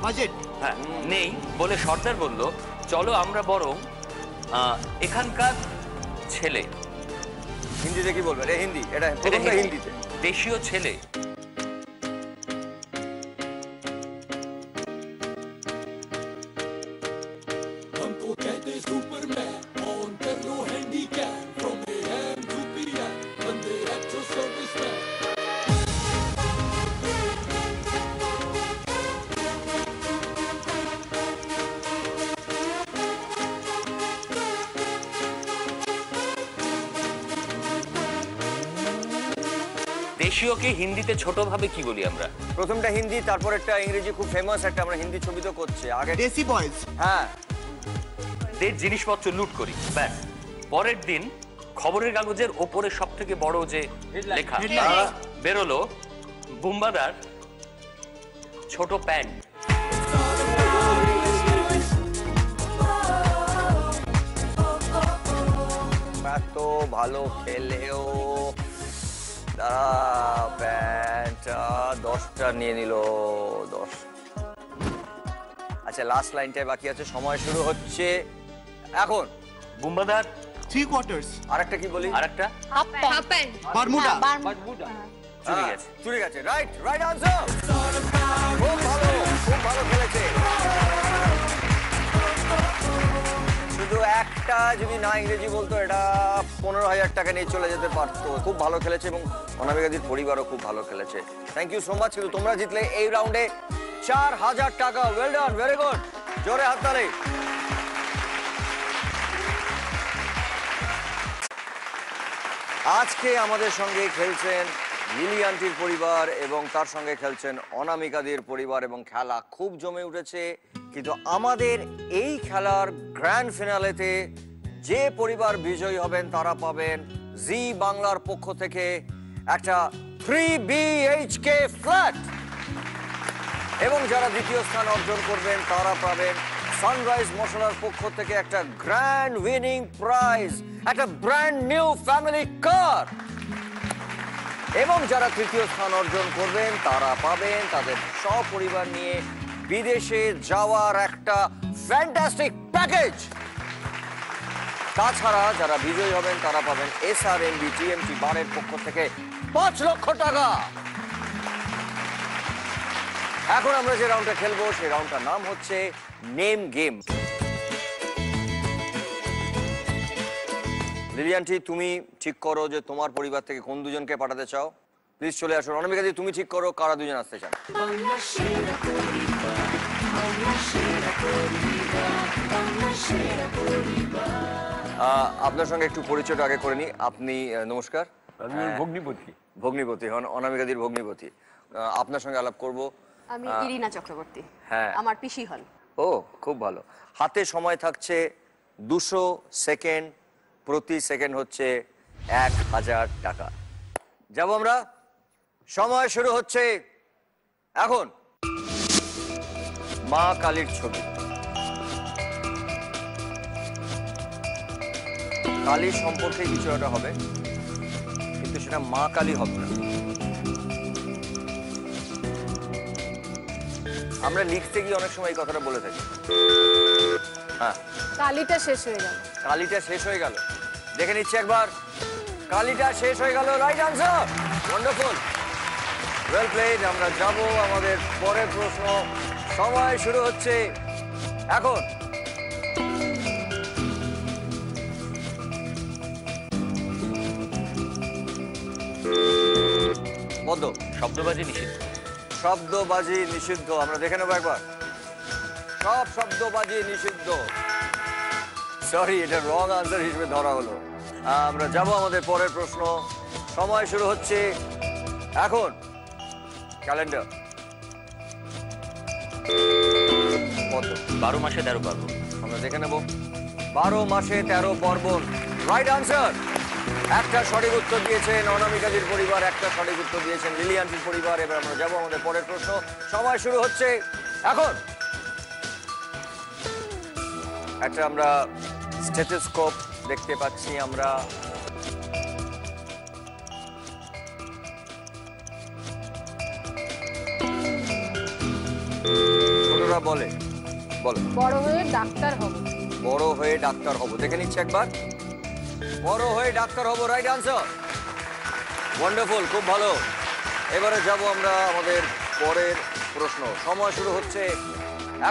বাজেট। হ্যাঁ, নেই বলে সর্দার বলল চলো আমরা বরং এখানকার ছেলে, হিন্দিতে কি বলবে? হিন্দি, এটা হিন্দিতে দেশীয় ছেলে, দেশীয়কে হিন্দিতে ছোট ভাবে কি বলি আমরা? প্রথমটা হিন্দি, তারপর একটা ইংরেজি খুব ফেমাস একটা আমরা হিন্দি ছবিতে করছে আগে, দেশি বয়েজ। হ্যাঁ, জিনিসপত্র লুট করি, ব্যাস। পরের দিন খবরের কাগজের ওপরে সব থেকে বড় যে লেখা বেরোলো, বুম্বাদার ছোট প্যান্ট। এত ভালো খেলেও প্যান্টটা 10টা নিয়ে নিল। 10। আচ্ছা, লাস্ট লাইনটাই বাকি আছে, সময় শুরু হচ্ছে এখন। বুম্বাদার 3 কোয়ার্টার্স। আরেকটা কি বলি? আরেকটা হাফ প্যান্ট। বারমুডা। চুরি গেছে, চুরি গেছে। Right, right answer. খুব ভালো, খুব ভালো খেলেছে। শুধু একটা যদি না ইংরেজি বলতো, এটা 15,000 টাকা নিয়ে চলে যেতে পারতো। খুব ভালো খেলেছে এবং অনামিকাদির পরিবারও খুব ভালো খেলেছে। Thank you so much. কিন্তু তোমরা জিতলে এই রাউন্ডে 4,000 টাকা। ওয়েল ডান, ভেরি গুড, জোরে হাততালি। আজকে আমাদের সঙ্গে খেলছেন লিলি আন্টির পরিবার এবং তার সঙ্গে খেলছেন অনামিকাদির পরিবার এবং খেলা খুব জমে উঠেছে। কিন্তু আমাদের এই খেলার গ্র্যান্ড ফিনালেতে যে পরিবার বিজয়ী হবেন তারা পাবেন জি বাংলার পক্ষ থেকে একটা 3 BHK ফ্ল্যাট, এবং যারা দ্বিতীয় স্থান অর্জন করবেন তারা পাবেন সানরাইজ মশলার পক্ষ থেকে একটা গ্র্যান্ড উইনিং প্রাইজ, একটা ব্র্যান্ড নিউ ফ্যামিলি কার, এবং যারা তৃতীয় স্থান অর্জন করবেন তারা পাবেন তাদের সপরিবার নিয়ে বিদেশে যাওয়ার একটা ফ্যান্টাস্টিক প্যাকেজ। তাছাড়া যারা বিজয়ী হবেন তারা পাবেন SRMB TMT বারের পক্ষ থেকে 5 লক্ষ টাকা। এখন আমরা যে রাউন্ডটা খেলবো সেই রাউন্ডটার নাম হচ্ছে নেম গেম। লিলি আন্টি, তুমি ঠিক করো যে তোমার পরিবার থেকে কোন দুজনকে পাঠাতে চাও। প্লিজ চলে আসুন। অনামিকাদি, তুমি ঠিক করো কারা দুজন আসতে চান। আপনার সঙ্গে একটু পরিচয়টা আগে করে নিই। আপনি নমস্কার। ভগ্নিপতি। ভগ্নিপতি হন, অনামিকাদির ভগ্নিপতি। আপনার সঙ্গে আলাপ করব। আমি ইরিনা চক্রবর্তী। হ্যাঁ, আমার পিসি হন। ও, খুব ভালো। হাতে সময় থাকছে 200 সেকেন্ড, প্রতি সেকেন্ড হচ্ছে 1000 টাকা। যাব আমরা, সময় শুরু হচ্ছে এখন। মা কালীর ছবি। কালী সম্পর্কে কিছু একটা হবে, কিন্তু সেটা মা কালী হবে না। আমরা লিখতে গিয়ে অনেক সময় এই কথাটা বলে থাকি। হ্যাঁ, কালিটা শেষ হয়ে গেল। কালিটা শেষ হয়ে গেল। দেখে নিচ্ছি একবার। কালিটা শেষ হয়ে গেল। Right answer, wonderful, well played. আমরা যাব আমাদের পরের প্রশ্ন। সময় শুরু হচ্ছে এখন। বদ্ধ। শব্দবাজি নিষিদ্ধ। শব্দবাজি নিষিদ্ধ। আমরা দেখে নেবো একবার। সব শব্দবাজি নিষিদ্ধ। সরি, এটা রং আনসার হিসেবে ধরা হলো। আমরা যাব আমাদের পরের প্রশ্ন। সময় শুরু হচ্ছে এখন। ক্যালেন্ডার। 12 মাসে 13 পার্বণ। আমরা দেখে নেব। 12 মাসে 13 পার্বণ। Right answer. একটা সঠিক উত্তর দিয়েছেন অনামিকাদির পরিবার, একটা সঠিক উত্তর দিয়েছেন লিলি আন্টির পরিবার। এবার আমরা যাব আমাদের পরের প্রশ্ন। সময় শুরু হচ্ছে এখন। একটা আমরা স্টেথোস্কোপ দেখতে পাচ্ছি। আমরা ছোটরা বলে, বলো। বড় হয়ে ডাক্তার হব। বড় হয়ে ডাক্তার হব। দেখে নিচ্ছি একবার। বড় হয়ে ডাক্তার হব। রাইট আনসার, ওয়ান্ডারফুল, খুব ভালো। এবারে যাব আমরা আমাদের পরের প্রশ্ন। সময় শুরু হচ্ছে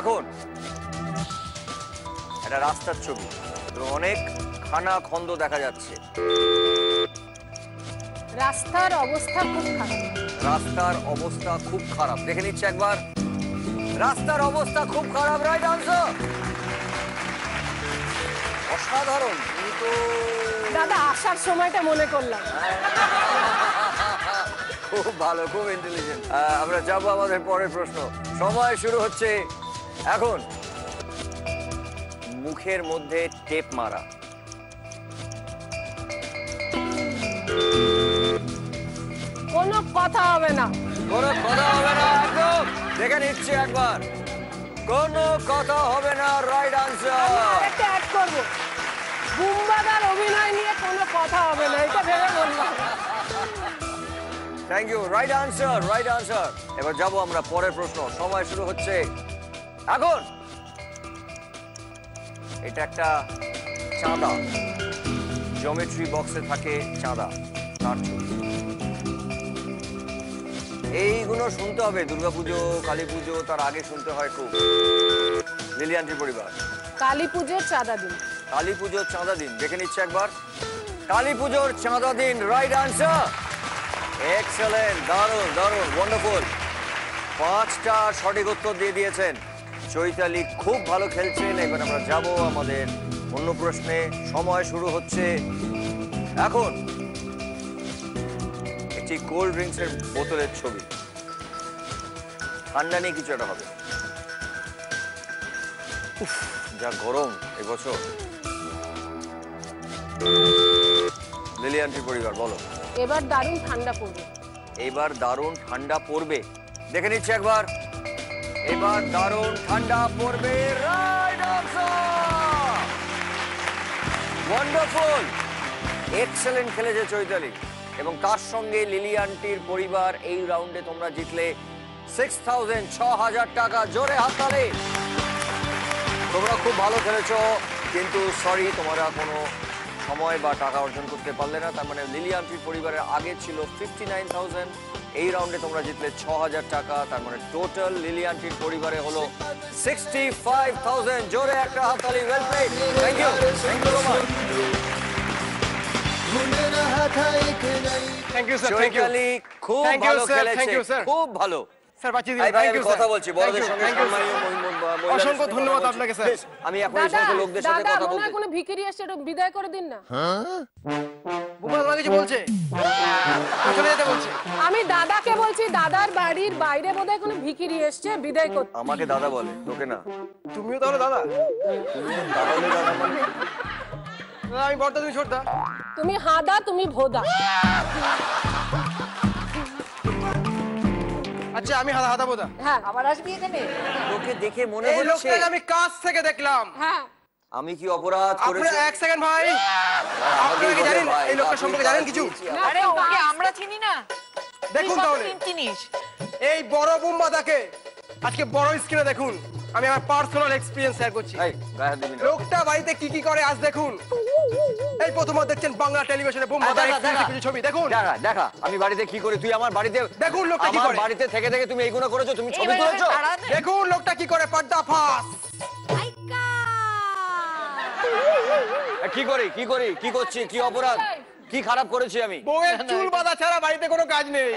এখন। একটা রাস্তার ছবি এবং অনেক খানা খন্দ দেখা যাচ্ছে। রাস্তার অবস্থা খুব খারাপ। রাস্তার অবস্থা খুব খারাপ। দেখে নিচ্ছি একবার। রাস্তার অবস্থা খুব খারাপ। রাইট আনসার, অসাধারণ। কিন্তু দাদা আসার সময়টা মনে করলাম। খুব ভালো, খুব ইন্টেলিজেন্ট। আমরা যাব আমাদের পরের প্রশ্ন। সময় শুরু হচ্ছে এখন। মুখের মধ্যে টেপ মারা। কোনো কথা হবে না। কোনো কথা হবে না, একদম দেখে নিচ্ছি একবার। কোনো কথা হবে না, রাইট আনসার। একটা অ্যাড করব, বুম্বাদার অভিনয় নিয়ে কোনো কথা হবে না, এটা ভেবে বললাম। Thank you, right answer, right answer. এবার যাব আমরা পরের প্রশ্ন, সময় শুরু হচ্ছে এখন। এটা একটা চাঁদা, জিওমেট্রি বক্সে থাকে চাঁদা, তার ছবি। এইগুলো শুনতে হবে দুর্গাপুজো, কালী পুজো, তার আগে শুনতে হয় খুব। লিলিয়ান্টির পরিবার। কালী পুজোর চাঁদা দিন। কালী পুজোর চাঁদা দিন, দেখে নিচ্ছে একবার। কালী পুজোর চাঁদা দিন, রাইট আনসার। এক্সেলেন্ট, দারুণ দারুণ, ওয়ান্ডারফুল। 5টা সঠিক উত্তর দিয়ে দিয়েছেন। চৈতালি খুব ভালো খেলছেন। এবার আমরা যাব আমাদের অন্য প্রশ্নে। সময় শুরু হচ্ছে এখন। একটি কোল্ড ড্রিঙ্কস এর বোতলের ছবি, ঠান্ডা নিয়ে কিছু একটা হবে। উফ, যা গরম এবছর। লিলিয়ান্টির পরিবার, বলো। এবার দারুণ ঠান্ডা পড়বে। এবার দারুণ ঠান্ডা পড়বে, দেখে নিচ্ছি একবার। এবার দারুণ ঠান্ডা পড়বে, রাইট আনসার। ওয়ান্ডারফুল, এক্সেলেন্ট খেলেছে চৈতালি। এবং তার সঙ্গে লিলিয়ান্টির পরিবার এই রাউন্ডে তোমরা জিতলে 6000, 6000 টাকা। জোরে হাততালি। তোমরা খুব ভালো খেলেছো, কিন্তু সরি, তোমরা কোনো সময় বা টাকা অর্জন করতে পারলে না। তার মানে লিলিয়ান্টির পরিবারের আগে ছিল 59000, এই রাউন্ডে তোমরা জিতলে 6000 টাকা। তার মানে টোটাল লিলিয়ান্টির পরিবারে হলো 65000। জোরে একটা হাততালি। Well played, thank you, thank you so much. Thank you sir, thank you. Chaitali খুব ভালো খেলেছে, থ্যাংক ইউ স্যার, খুব ভালো। স্যার বাঁচিয়ে দিলেন, ভাই, থ্যাংক আমি ইউ কথা স্যার। বলছি বড়দের সঙ্গে, সম্মানীয় মহিলাদের অসংখ্য সঙ্গে ধন্যবাদ কথা বলছি। আপনাকে স্যার। Please, আমি এখন এই সমস্ত লোকদের সাথে দাদা, কথা মনে বলতে। হয় কোনো ভিখারি আসছে, একটু বিদায় করে দিন না। বুম্বা তোমাকে কিছু বলছে, চলে যেতে বলছে। আমি দাদাকে বলছি, দাদার বাড়ির বাইরে বোধহয় কোনো ভিখারি এসছে, বিদায় করতে। আমাকে দাদা বলে, তোকে না। তুমিও তাহলে দাদা? দাদা হলে দাদা মানে? আমি বড়দা, তুমি ছোটদা। তুমি হাদা, তুমি ভোদা। আচ্ছা, আমি হাদা হাদা বোদা। হ্যাঁ, আবার আসবি এখানে। তোকে দেখে মনে এই হচ্ছে লোকটাকে আমি কাছ থেকে দেখলাম। হ্যাঁ, আমি কি অপরাধ করেছি? আপনারা এক সেকেন্ড ভাই, আপনারা কি জানেন এই লোকটার সম্পর্কে জানেন কিছু? আরে ওকে আমরা চিনি না। দেখুন তাহলে চিনিস এই বড় বুম্বাদাকে আজকে বড় স্ক্রিনে দেখুন। আমি আমার পার্সোনাল এক্সপেরিয়েন্স শেয়ার করছি। এই গায়ে হাত দিবি না। লোকটা বাড়িতে কি কি করে আজ দেখুন। এই প্রথমবার দেখছেন বাংলা টেলিভিশনে বুম্বাদার এক্সক্লুসিভ কিছু ছবি। দেখুন, দেখা দেখা আমি বাড়িতে কি করি। তুই আমার বাড়িতে দেখুন লোকটা কি আমার করে। বাড়িতে থেকে থেকে তুমি এইগুলো করেছো, তুমি ছবি তুলেছো। দেখুন লোকটা কি করে, পর্দা ফাঁস। কি করি কি করি কি করছি, কি অপরাধ, কি খারাপ করেছি আমি? বউয়ের চুল বাঁধা ছাড়া বাড়িতে কোনো কাজ নেই।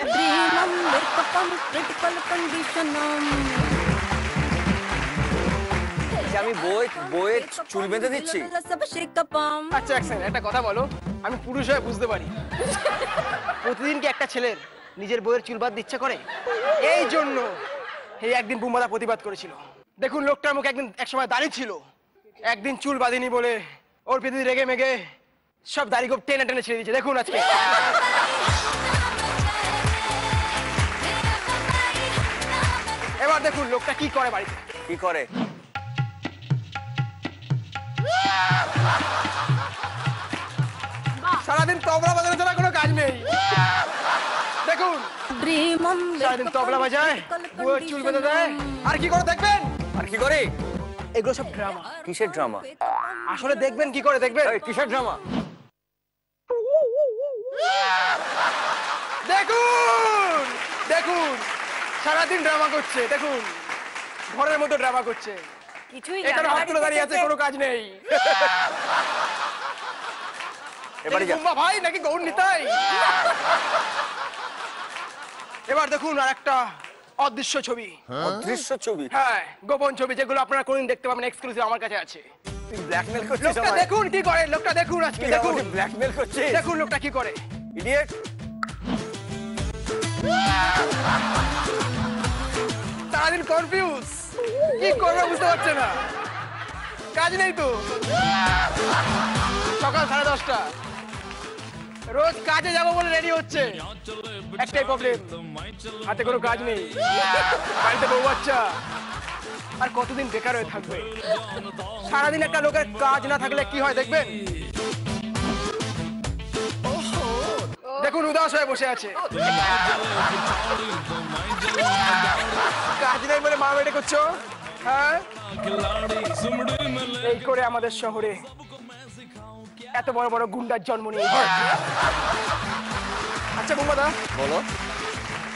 আমি বউয়ের চুল বেঁধে দিচ্ছি। আচ্ছা এক সেকেন্ড, একটা কথা বলো। আমি পুরুষ হয়ে বুঝতে পারি প্রতিদিন কি একটা ছেলের নিজের বউয়ের চুল বাঁধতে ইচ্ছা করে। এই জন্য এই একদিন বুম্বাদা প্রতিবাদ করেছিল। দেখুন লোকটার মুখে একদিন একসময় দাড়ি ছিল, একদিন চুল বাঁধেনি বলে ওর পৃথিবী রেগে মেগে সব দাড়ি খুব টেনে টেনে ছেড়ে দিয়েছে। দেখুন আজকে এবার দেখুন লোকটা কি করে বাড়িতে। কি করে? সারাদিন তবলা বাজানো ছাড়া কোনো কাজ নেই। দেখুন সারাদিন তবলা বাজায়, বউয়ের চুল বেঁধে দেয়, আর কি করে দেখবেন। আর কি করে? এগুলো সব ড্রামা। কিসের ড্রামা? আসলে দেখবেন কি করে, দেখবেন। কিসের ড্রামা? দেখুন দেখুন সারাদিন ড্রামা করছে। দেখুন ঘরের মধ্যে ড্রামা করছে, কিছুই এখানে হাত তুলে দাঁড়িয়ে আছে, কোনো কাজ নেই। এবারে যা। বুম্বা ভাই নাকি গৌর নিতাই? এবার দেখুন আর একটা অদৃশ্য ছবি। অদৃশ্য ছবি? হ্যাঁ, গোপন ছবি, যেগুলো আপনারা কোনদিন দেখতে পাবেন, এক্সক্লুসিভ আমার কাছে আছে। তুই ব্ল্যাকমেল করছিস লোকটা আমায়? দেখুন কি করে, লোকটা দেখুন আজকে, তুই দেখুন আমাকে ব্ল্যাকমেল করছিস? দেখুন লোকটা কি করে। ইডিয়েট। সারাদিন কনফিউজ, কি করবে বুঝতে পারছে না, কাজ নেই তো। সকাল 10:30, রোজ কাজে যাবো বলে রেডি হচ্ছে, একটাই প্রবলেম, হাতে কোনো কাজ নেই, বাড়িতে বউ বাচ্চা, আর কতদিন বেকার হয়ে থাকবে। সারাদিন একটা লোকের কাজ না থাকলে কি হয় দেখবেন, দেখুন উদাস হয়ে বসে আছে। কাজ নেই বলে মা বেটে করছো, হ্যাঁ? এই করে আমাদের শহরে এত বড় বড় গুন্ডার জন্ম নিয়ে। আচ্ছা বুম্বাদা বলো,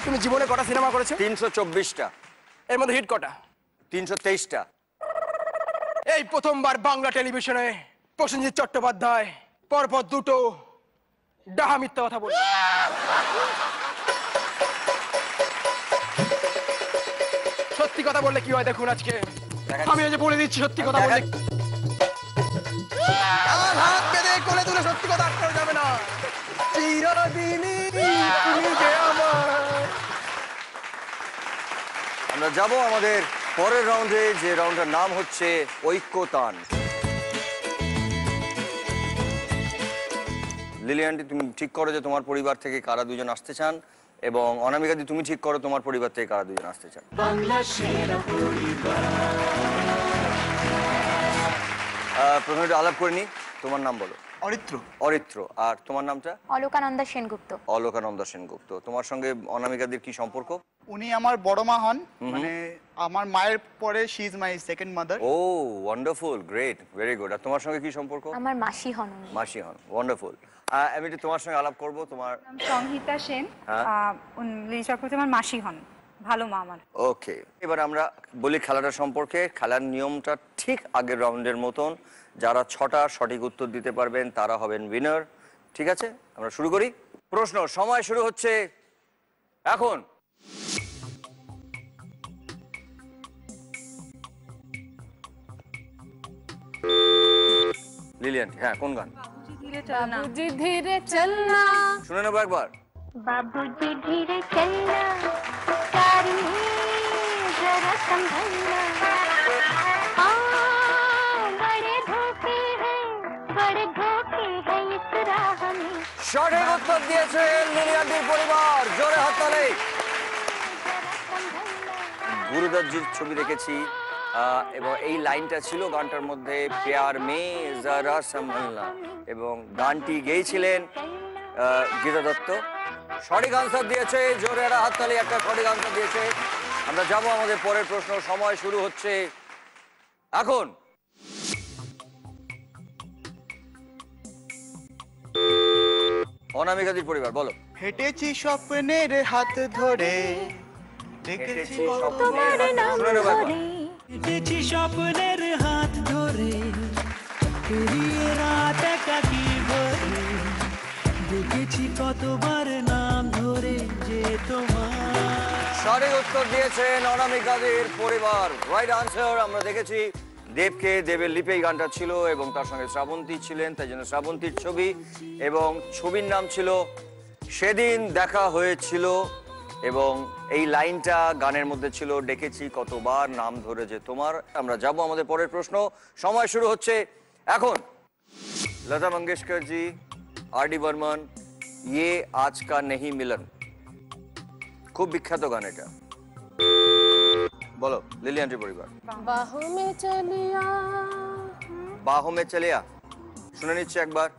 তুমি জীবনে কটা সিনেমা করেছো? 324টা। এর মধ্যে হিট কটা? 323টা। এই প্রথমবার বাংলা টেলিভিশনে প্রসেনজিৎ চট্টোপাধ্যায় পরপর দুটো ডাহা মিথ্যা কথা বলল। সত্যি কথা বললে কি হয় দেখুন আজকে, আমি এই যে বলে দিচ্ছি সত্যি কথা বললে হাত বেঁধে কোলে তুলে সত্যি কথা আটকানো যাবে না। চিরদিনই তুমি যে আমার। আমরা যাব আমাদের পরের রাউন্ডে, যে রাউন্ডের নাম হচ্ছে ঐক্যতান। লিলি আন্টি তুমি ঠিক করো যে তোমার পরিবার থেকে কারা দুজন আসতে চান, এবং অনামিকা দি তুমি ঠিক করো তোমার পরিবার থেকে কারা দুজন আসতে চান। প্রথমে একটু আলাপ করে নি, তোমার নাম বলো। অরিত্র। অরিত্র। আর তোমার নামটা? অলোকানন্দা সেনগুপ্ত। অলোকানন্দা সেনগুপ্ত। তোমার সঙ্গে অনামিকাদের কি সম্পর্ক? উনি আমার বড় মা হন, মানে আমার মায়ের পরে she is my second mother. Oh wonderful, great, very good. আর তোমার সঙ্গে কি সম্পর্ক? আমার মাসি হন। মাসি হন, ওয়ান্ডারফুল। আমি একটু তোমার সঙ্গে আলাপ করব। তোমার সংহিতা সেন, লিলি চক্রবর্তী আমার মাসি হন, ভালো মা আমার। ওকে, এবার আমরা বলি খেলাটা সম্পর্কে। খেলার নিয়মটা ঠিক আগের রাউন্ডের মতন, যারা 6টা সঠিক উত্তর দিতে পারবেন তারা হবেন উইনার। ঠিক আছে, আমরা শুরু করি। প্রশ্ন সময় শুরু হচ্ছে এখন। লিলিয়ান, হ্যাঁ কোন গান? বাবুজি ধীরে চলনা। শুনে নেবো একবার। बाबूजी धीरे चलना, सारी जरा संभलना, बड़े धोखे हैं इस राह में। সঠিক উত্তর দিয়েছে লিলিয়ানটির পরিবার, জোরে হাততালি। গুরুদাসজির ছবি দেখেছি, এবং এই লাইনটা ছিল গানটার মধ্যে, প্যার মে জরা সম্ভলনা, এবং গানটি গেয়েছিলেন গীতা দত্ত। সঠিক আনসার দিয়েছে, জোরে একটা হাততালি, একটা সঠিক আনসার দিয়েছে। আমরা যাব আমাদের পরের প্রশ্ন। সময় শুরু হচ্ছে এখন। অনামিকাদির পরিবার বলো। হেঁটেছি স্বপ্নের হাত ধরে, দেখেছি তোমার নাম ধরে, হেঁটেছি স্বপ্নের হাত ধরে, পেরিয়ে রাত একাকী ভরে, দেখেছি কতবার নাম ধরে যে তোমার। সঠিক উত্তর দিয়েছেন অনামিকাদের পরিবার, রাইট আনসার। আমরা দেখেছি দেবকে, দেবের লিপেই গানটা ছিল, এবং তার সঙ্গে শ্রাবন্তী ছিলেন, তাই জন্য শ্রাবন্তীর ছবি, এবং ছবির নাম ছিল সেদিন দেখা হয়েছিল, এবং এই লাইনটা গানের মধ্যে ছিল, ডেকেছি কতবার নাম ধরে যে তোমার। আমরা যাব আমাদের পরের প্রশ্ন। সময় শুরু হচ্ছে এখন। লতা মঙ্গেশকর জি, আর.ডি. বর্মন, ইয়ে আজ কা নেহি মিলন, খুব বিখ্যাত গান এটা। বলো লিলিয়ানটির পরিবার। বাহু মে চলিয়া। বাহু মে চলিয়া শুনে নিচ্ছে একবার।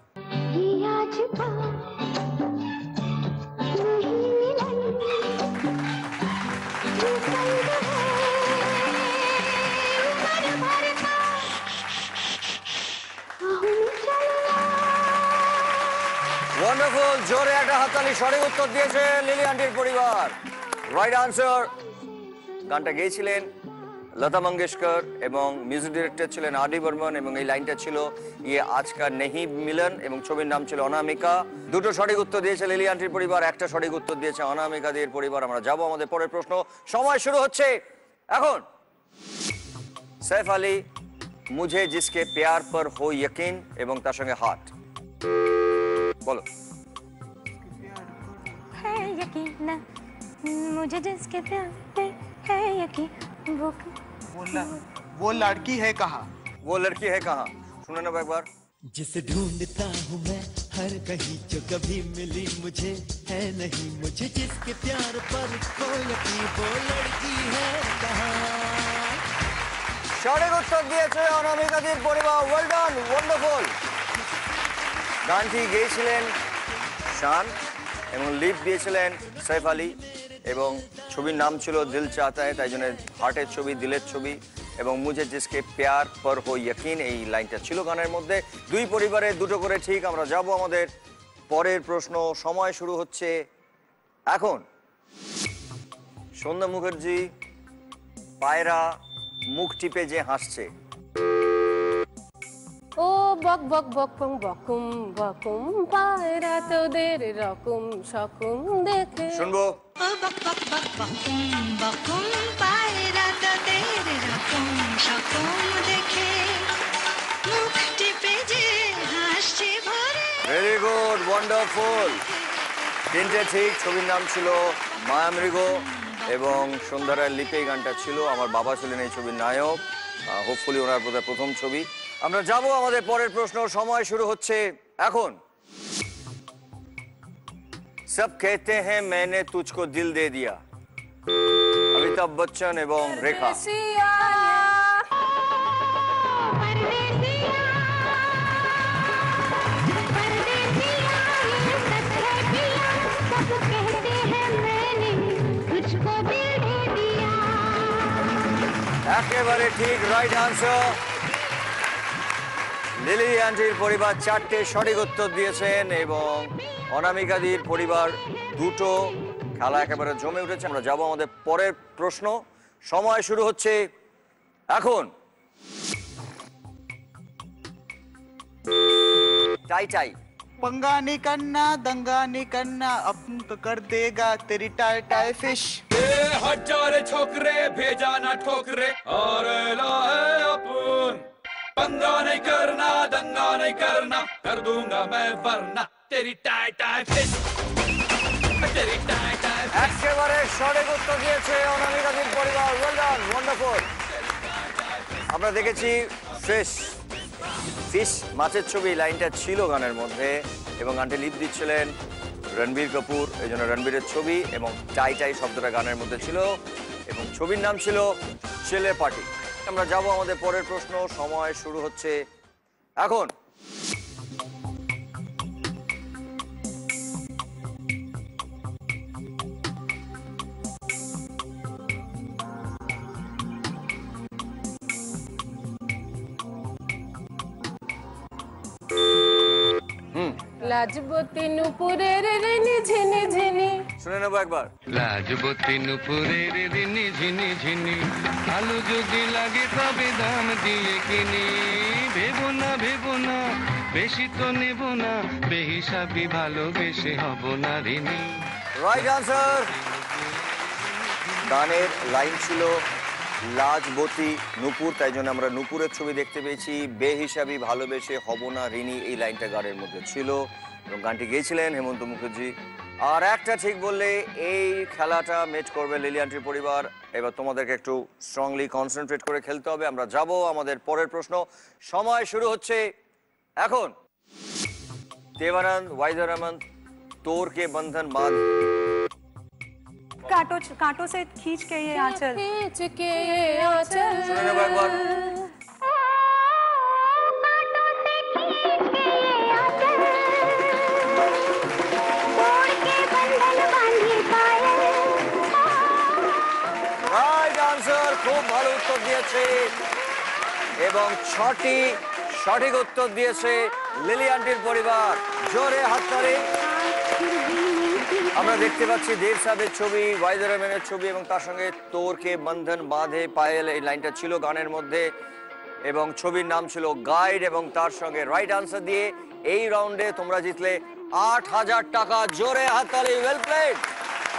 ওয়ান্ডারফুল, জোরে একটা হাততালি। সঠিক উত্তর দিয়েছে লিলিয়ানটির পরিবার, রাইট আনসার। গানটা গেয়েছিলেন লতা মঙ্গেশকর, এবং মিউজিক ডিরেক্টর ছিলেন আর.ডি. বর্মন, এবং এই লাইনটা ছিল ইয়ে আজকার নেহি মিলন, এবং ছবির নাম ছিল অনামিকা। দুটো সঠিক উত্তর দিয়েছে লিলিয়ানটির পরিবার, একটা সঠিক উত্তর দিয়েছে অনামিকাদের পরিবার। আমরা যাব আমাদের পরের প্রশ্ন। সময় শুরু হচ্ছে এখন। সৈফ আলী, মুঝে জিসকে প্যার পর হো ইয়কিন, এবং তার সঙ্গে হাট। বলো। है यकीन मुझे जिसके प्यार पे है यकीन, वो लड़की है कहाँ। वो लड़की है कहाँ, सुने ना एक बार। जिसे ढूंढता हूँ मैं हर कहीं जो कभी मिली मुझे है नहीं मुझे जिसके प्यार पर कोई यकीन वो लड़की है कहाँ সঠিক উত্তর দিয়েছে অনামিকাদির পরিবার ওয়েল ডান ওয়ান্ডারফুল গানটি গেয়েছিলেন শান এবং লিপ দিয়েছিলেন সৈফ আলী এবং ছবির নাম ছিল দিল চাহতা है তাই জন্য হার্টের ছবি দিলের ছবি এবং মুঝে জিসকে প্যার পর হো ইয়াকিন এই লাইনটা ছিল গানের মধ্যে দুই পরিবারে দুটো করে ঠিক আমরা যাব আমাদের পরের প্রশ্ন সময় শুরু হচ্ছে এখন সন্ধ্যা মুখার্জি পায়রা মুখ টিপে যে হাসছে ও বক বক বকুম বকুম বকুম পায়রা তোদের রকম সকম দেখে শুনবো ও বক বক বক বকুম বকুম পায়রা তোদের রকম সকম দেখে মুখ টিপে যে হাসছে ভরে ভেরি গুড ওয়ান্ডারফুল তিনটে ঠিক ছবির নাম ছিল মায়ামৃগ এবং সন্ধ্যারায় লিপে গানটা ছিল আমার বাবা ছিলেন এই ছবির নায়ক হোপফুলি ওনার বোধহয় প্রথম ছবি আমরা যাব আমাদের পরের প্রশ্ন সময় শুরু হচ্ছে এখন সব कहते हैं मैंने तुझको दिल दे दिया অমিতাভ বচ্চন এবং রেখা একেবারে ঠিক রাইট আনসার লিলি আন্টির পরিবার চারটে সঠিক উত্তর দিয়েছেন এবং অনামিকাদির পরিবার দুটো খেলা একেবারে জমে উঠেছে আমরা যাব আমাদের পরের প্রশ্ন সময় শুরু হচ্ছে এখন টাই টাই पंगा नहीं करना दंगा नहीं करना अपन तो कर देगा तेरी टाई टाई फिश हजारे छोकरे भेजा ना ठोकरे और लाए अपन पंगा नहीं करना दंगा नहीं करना कर दूंगा मैं वरना तेरी टाई टाई फिश तेरी टाई टाई একেবারে সঠিক উত্তর দিয়েছে অনামিকাদির পরিবার ওয়েল ডান ওয়ান্ডারফুল আমরা দেখেছি ফিশ ফিশ মাছের ছবি লাইনটা ছিল গানের মধ্যে এবং গানটি লিপ দিচ্ছিলেন রণবীর কাপুর এই জন্য রণবীরের ছবি এবং টাই টাই শব্দটা গানের মধ্যে ছিল এবং ছবির নাম ছিল ছেলে পার্টি আমরা যাব আমাদের পরের প্রশ্ন সময় শুরু হচ্ছে এখন লাজবতী নুপুরের রিনি ঝিনি ঝিনি শুনে নেবো একবার লাজবতী নুপুরের রিনি ঝিনি ঝিনি আলু যদি লাগে তবে দাম দিয়ে কিনি ভেবো না বেশি তো নেব না বেহিসাবি ভালোবেসে হব না ঋণী রাইট আনসার গানের লাইন ছিল লাজবতী নূপুর তাই জন্য আমরা নূপুরের ছবি দেখতে পেয়েছি বেহিসাবি ভালোবেসে হব না ঋণী এই লাইনটা গানের মধ্যে ছিল এবং গানটি গেয়েছিলেন হেমন্ত মুখার্জি আর একটা ঠিক বললে এই খেলাটা ম্যাচ করবে লিলি আন্টির পরিবার এবার তোমাদেরকে একটু স্ট্রংলি কনসেন্ট্রেট করে খেলতে হবে আমরা যাব আমাদের পরের প্রশ্ন সময় শুরু হচ্ছে এখন देवानंद वाइदर रमन तोर के बंधन बांध कांटों से खींच के ये आंचल सुने ना एक बार রাইট আনসার খুব ভালো উত্তর দিয়েছে এবং 6টি সঠিক উত্তর দিয়েছে লিলি আন্টির পরিবার জোরে হাততালি আমরা দেখতে পাচ্ছি দেব সাহেবের ছবি ওয়াইদার রহমানের ছবি এবং তার সঙ্গে তোর কে বন্ধন বাঁধে পায়েল এই লাইনটা ছিল গানের মধ্যে এবং ছবির নাম ছিল গাইড এবং তার সঙ্গে রাইট আনসার দিয়ে এই রাউন্ডে তোমরা জিতলে ৮০০০ টাকা জোরে হাততালি ওয়েল প্লেড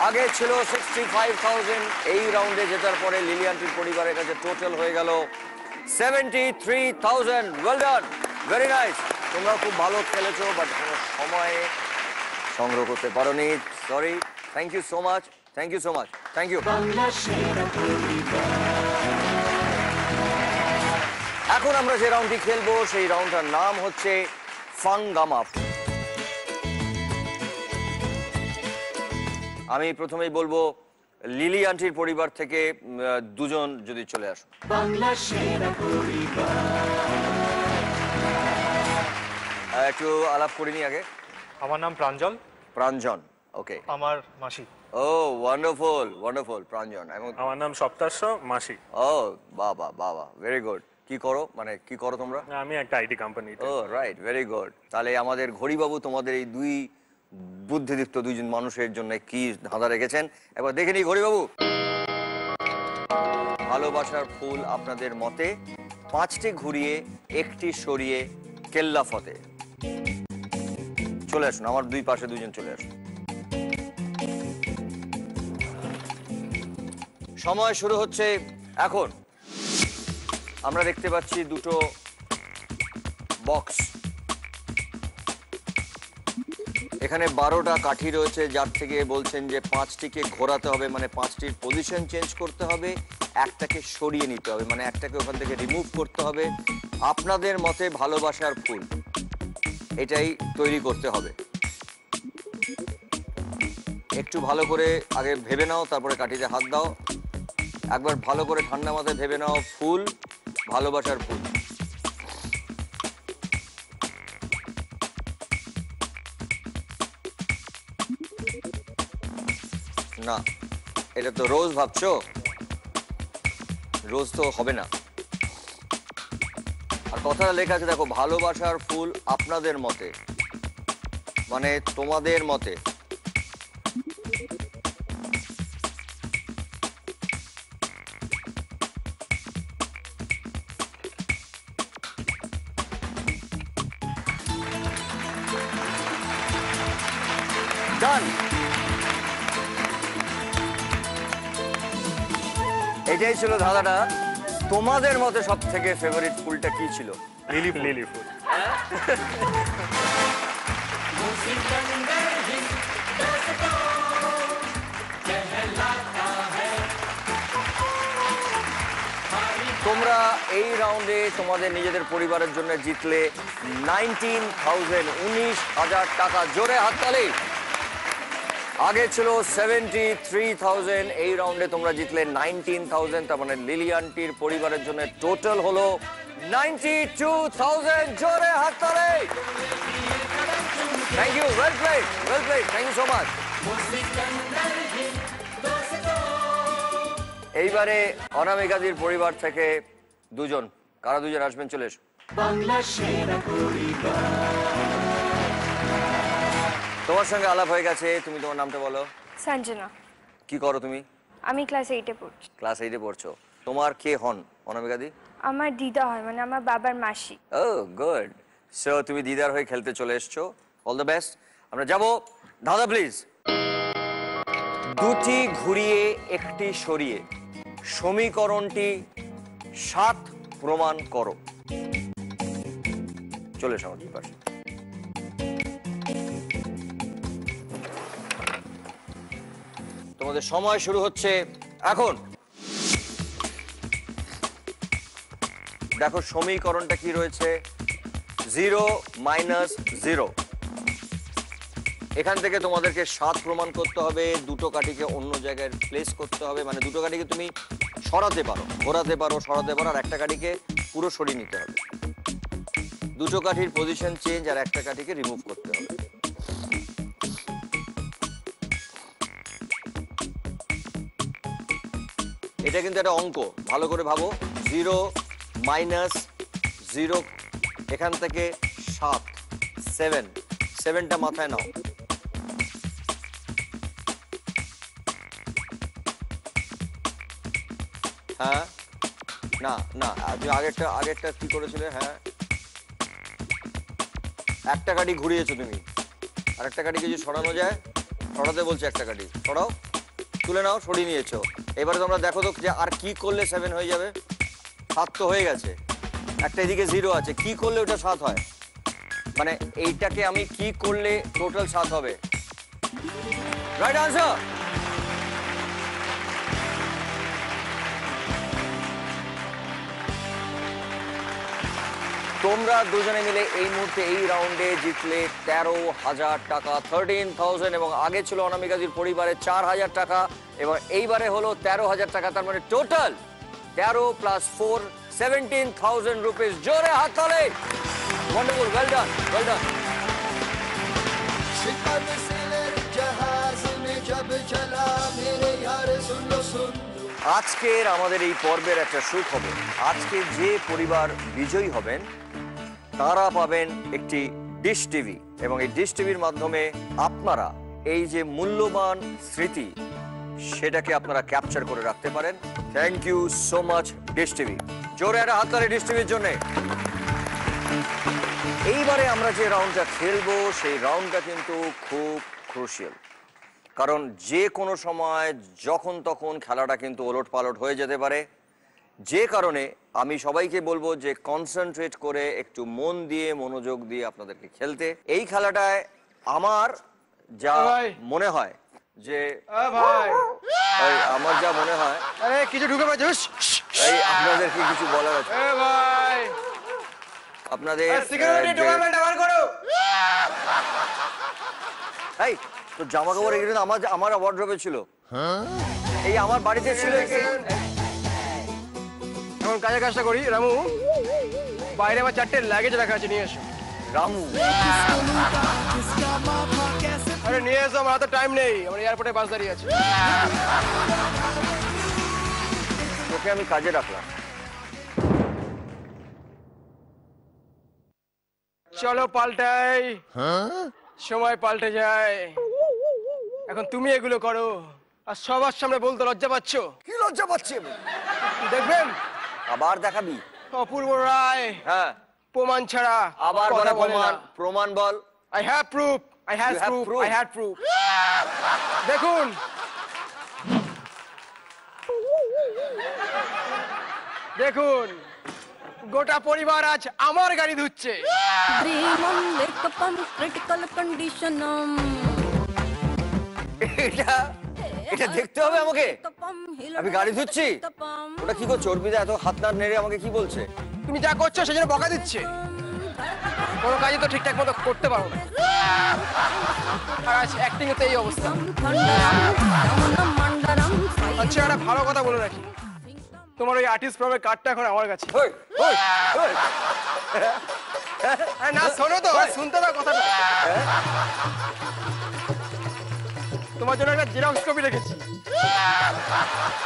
আগে ছিল 65,000 এই রাউন্ডে জেতার পরে লিলি আন্টির পরিবারের কাছে টোটাল হয়ে গেল 73,000 ওয়েল ডান ভেরি নাইস তোমরা খুব ভালো খেলেছো বাট কোনো সময়ে সংগ্রহ করতে পারোনি sorry thank you so much thank you so much thank you এখন আমরা যে রাউন্ডটি খেলবো সেই রাউন্ডটার নাম হচ্ছে ফাঙ্গামা আমি প্রথমেই বলবো লিলি আন্টির পরিবার থেকে দুজন যদি চলে আসো। বাংলা সেরা পরিবার। একটু আলাপ করিনি আগে। আমার নাম প্রাঞ্জল। প্রাঞ্জন, ওকে। আমার মাসি। ও ওয়ান্ডারফুল ওয়ান্ডারফুল প্রাঞ্জন। এবং আমার নাম সপ্তাশ্য, মাসি। ও বাবা বাবা, ভেরি গুড। কি করো, মানে কি করো তোমরা? আমি একটা আইটি কোম্পানিতে। ও রাইট, ভেরি গুড। তাহলে আমাদের ঘড়িবাবু তোমাদের এই দুই বুদ্ধিদীপ্ত দুইজন মানুষের জন্য কি ধাঁধা রেখেছেন একবার দেখে নিই। ঘড়িবাবু, ভালোবাসার ফুল আপনাদের মতে 5টি ঘুরিয়ে 1টি সরিয়ে কেল্লা ফতে। চলে আসুন, আমার দুই পাশে দুইজন চলে আসুন। সময় শুরু হচ্ছে এখন। আমরা দেখতে পাচ্ছি দুটো বক্স। এখানে 12টা কাঠি রয়েছে, যার থেকে বলছেন যে 5টিকে ঘোরাতে হবে, মানে 5টির পজিশন চেঞ্জ করতে হবে, একটাকে সরিয়ে নিতে হবে, মানে একটাকে ওখান থেকে রিমুভ করতে হবে। আপনাদের মতে ভালোবাসার ফুল এটাই তৈরি করতে হবে। একটু ভালো করে আগে ভেবে নাও, তারপরে কাঠিতে হাত দাও। একবার ভালো করে ঠান্ডা মাথায় ভেবে নাও, ফুল, ভালোবাসার ফুল। না, এটা তো রোজ ভাবছো, রোজ তো হবে না। আর কথাটা লেখা আছে দেখো, ভালোবাসার ফুল আপনাদের মতে, মানে তোমাদের মতে। ডান। এটাই ছিল ধাঁধাটা। তোমাদের মতে সব থেকে ফেভারিট ফুলটা কি ছিল? লিলি ফুল। লিলি ফুল। তোমরা এই রাউন্ডে তোমাদের নিজেদের পরিবারের জন্য জিতলে 19,000, 19,000 টাকা। জোরে হাততালি। আগে ছিল 73,000, এই রাউন্ডে তোমরা জিতলে 19,000। তার মানে লিলি আন্টির পরিবারের জন্য টোটাল হলো 92,000। জোরে হাততালি। Thank you, well played, well played, thank you so much. এইবারে অনামিকাদির পরিবার থেকে দুজন, কারা দুজন আসবেন চলে এসো। বাংলা সেরা পরিবার। তোমার সঙ্গে আলাপ হয়ে গেছে, তুমি তোমার নামটা বলো। সঞ্জনা। কি করো তুমি? আমি ক্লাস 8-এ পড়ছি। ক্লাস 8-এ পড়ছো। তোমার কে হন অনামিকাদি? আমার দিদা হয়, মানে আমার বাবার মাসি। ও গুড। সো তুমি দিদার হয়ে খেলতে চলে এসছো, অল দ্য বেস্ট। আমরা যাব দাদা প্লিজ। 2টি ঘুরিয়ে 1টি সরিয়ে সমীকরণটি 7 প্রমাণ করো। চলে এসো আমার পাশে। তোমাদের সময় শুরু হচ্ছে এখন। দেখো সমীকরণটা কি রয়েছে, 0 - 0। এখান থেকে তোমাদেরকে 7 প্রমাণ করতে হবে। দুটো কাঠিকে অন্য জায়গায় প্লেস করতে হবে, মানে দুটো কাঠিকে তুমি সরাতে পারো, ঘোরাতে পারো, সরাতে পারো, আর একটা কাঠিকে পুরো সরিয়ে নিতে হবে। দুটো কাঠির পজিশন চেঞ্জ, আর একটা কাঠিকে রিমুভ করতে হবে। এটা কিন্তু একটা অঙ্ক, ভালো করে ভাবো। 0 - 0, এখান থেকে 7, 7টা মাথায় নাও। হ্যাঁ, না না, তুমি আগেরটা কি করেছিলে? হ্যাঁ, একটা কাঠি ঘুরিয়েছো তুমি, আর একটা কাঠিকে যদি সরানো যায়, সরাতে বলছে একটা কাঠি, সরাও, তুলে নাও, সরিয়ে নিয়েছো। এবারে তোমরা দেখো তো যে আর কি করলে 7 হয়ে যাবে। 7 তো হয়ে গেছে, একটা এদিকে 0 আছে, কি করলে ওটা 7 হয়, মানে এইটাকে আমি কি করলে টোটাল 7 হবে? Right answer. তোমরা দুজনে মিলে এই মুহূর্তে এই রাউন্ডে জিতলে 13,000 টাকা, 13,000, এবং আগে ছিল অনামিকাজির পরিবারে 4,000 টাকা, এবং এইবারে হলো 13,000 টাকা। তার মানে টোটাল 13 + 4 17,000 রুপিস। জোরে হাততালি। Wonderful, well done, well done. আজকের আমাদের এই পর্বের একটা সুখবর। আজকে যে পরিবার বিজয়ী হবেন তারা পাবেন একটি ডিশ টিভি, এবং এই ডিশ টিভির মাধ্যমে আপনারা এই যে মূল্যবান স্মৃতি সেটাকে আপনারা ক্যাপচার করে রাখতে পারেন। Thank you so much dish TV. জোরে একটা হাততালি ডিশ টিভির জন্য। এইবারে আমরা যে রাউন্ডটা খেলবো সেই রাউন্ডটা কিন্তু খুব ক্রুশিয়াল, কারণ যে কোনো সময় যখন তখন খেলাটা কিন্তু ওলট পালট হয়ে যেতে পারে। যে কারণে আমি সবাইকে বলবো যে কনসেন্ট্রেট করে একটু মন দিয়ে মনোযোগ দিয়ে আপনাদেরকে খেলতে। এই খেলাটায় আমার যা মনে হয় যে আমার যা মনে হয় কিছু ঢুকে পাচ্ছিস, এই আপনাদেরকে কিছু বলার আছে আপনাদের। এই তো জামা কাপড় এগুলো আমার ওয়ার্ড্রোবে ছিল, এই আমার বাড়িতে ছিল। এখন কাজের কাজটা করি রামু, বাইরে আমার 4টে লাগেজ রাখা আছে, নিয়ে এসো। রামু আরে নিয়ে এসো, আমার হাতে টাইম নেই, আমার এয়ারপোর্টে বাস দাঁড়িয়ে আছে। তোকে আমি কাজে রাখলাম। চলো পাল্টাই, সময় পাল্টে যায়। এখন তুমি এগুলো করো, আর সবার সামনে বলতে লজ্জা পাচ্ছ? কি লজ্জা পাচ্ছি আমি? দেখবেন আবার দেখাবি? অপূর্ব রায়, হ্যাঁ প্রমাণ ছাড়া আবার বলে প্রমাণ, প্রমাণ বল। I have proof, I have proof, I had proof। দেখুন দেখুন, গোটা পরিবার আজ আমার গাড়ি ধুচ্ছে। এটা দেখতে হবে আমাকে? আমি গাড়ি ধুচ্ছি? ওটা কি করছো? অর্পিতা এত হাত না নেড়ে আমাকে কি বলছে? তুমি যা করছো সেজন্য বকা দিচ্ছে। কোনো কাজই তো ঠিকঠাক মতো করতে পারো না, আর আজ অ্যাক্টিং এতে এই অবস্থা। আচ্ছা একটা ভালো কথা বলে রাখি, তোমার ওই আর্টিস্ট ফর্মের কার্ডটা এখন আমার কাছে। না শোনো তো, শুনতে দাও কথাটা। তোমার জন্য একটা জেরক্স কপি রেখেছি,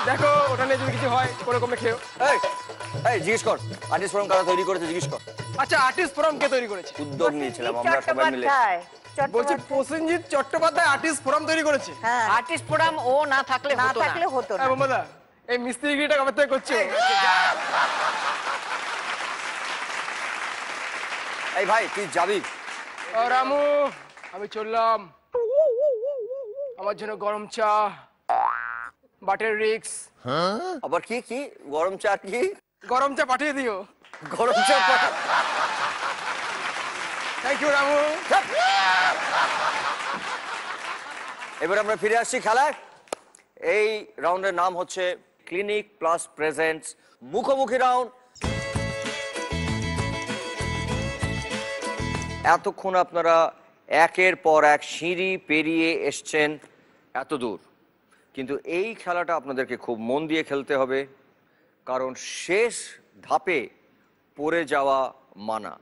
দেখো ওটা নিয়ে যদি কিছু হয় কোনো কমে খেও। এই জিজ্ঞেস কর আর্টিস্ট ফর্ম কারা তৈরি করেছে, জিজ্ঞেস কর। আচ্ছা আর্টিস্ট ফোরাম কে তৈরি করেছে? উদ্যোগ নিয়েছিলাম আমরা সবাই মিলে। বলছি প্রসেনজিৎ চট্টোপাধ্যায় আর্টিস্ট ফোরাম তৈরি করেছে। আর্টিস্ট ফোরাম ও না থাকলে হতো না। বোমাদা এই মিস্ত্রিগিরিটা কবে থেকে করছো? এই ভাই তুই যাবি? রামু আমি চললাম, আমার জন্য গরম চা, বাটার রিক্স। আবার কি কি গরম চা? কি গরম চা পাঠিয়ে দিও। গরম চা থ্যাংক ইউ রামু। এবার আমরা ফিরে আসছি খেলায়। এই রাউন্ডের নাম হচ্ছে ক্লিনিক প্লাস প্রেজেন্টস মুখোমুখি রাউন্ড। এতক্ষণ আপনারা একের পর এক সিঁড়ি পেরিয়ে এসছেন এত দূর, কিন্তু এই খেলাটা আপনাদেরকে খুব মন দিয়ে খেলতে হবে, কারণ শেষ ধাপে পড়ে যাওয়া মানা।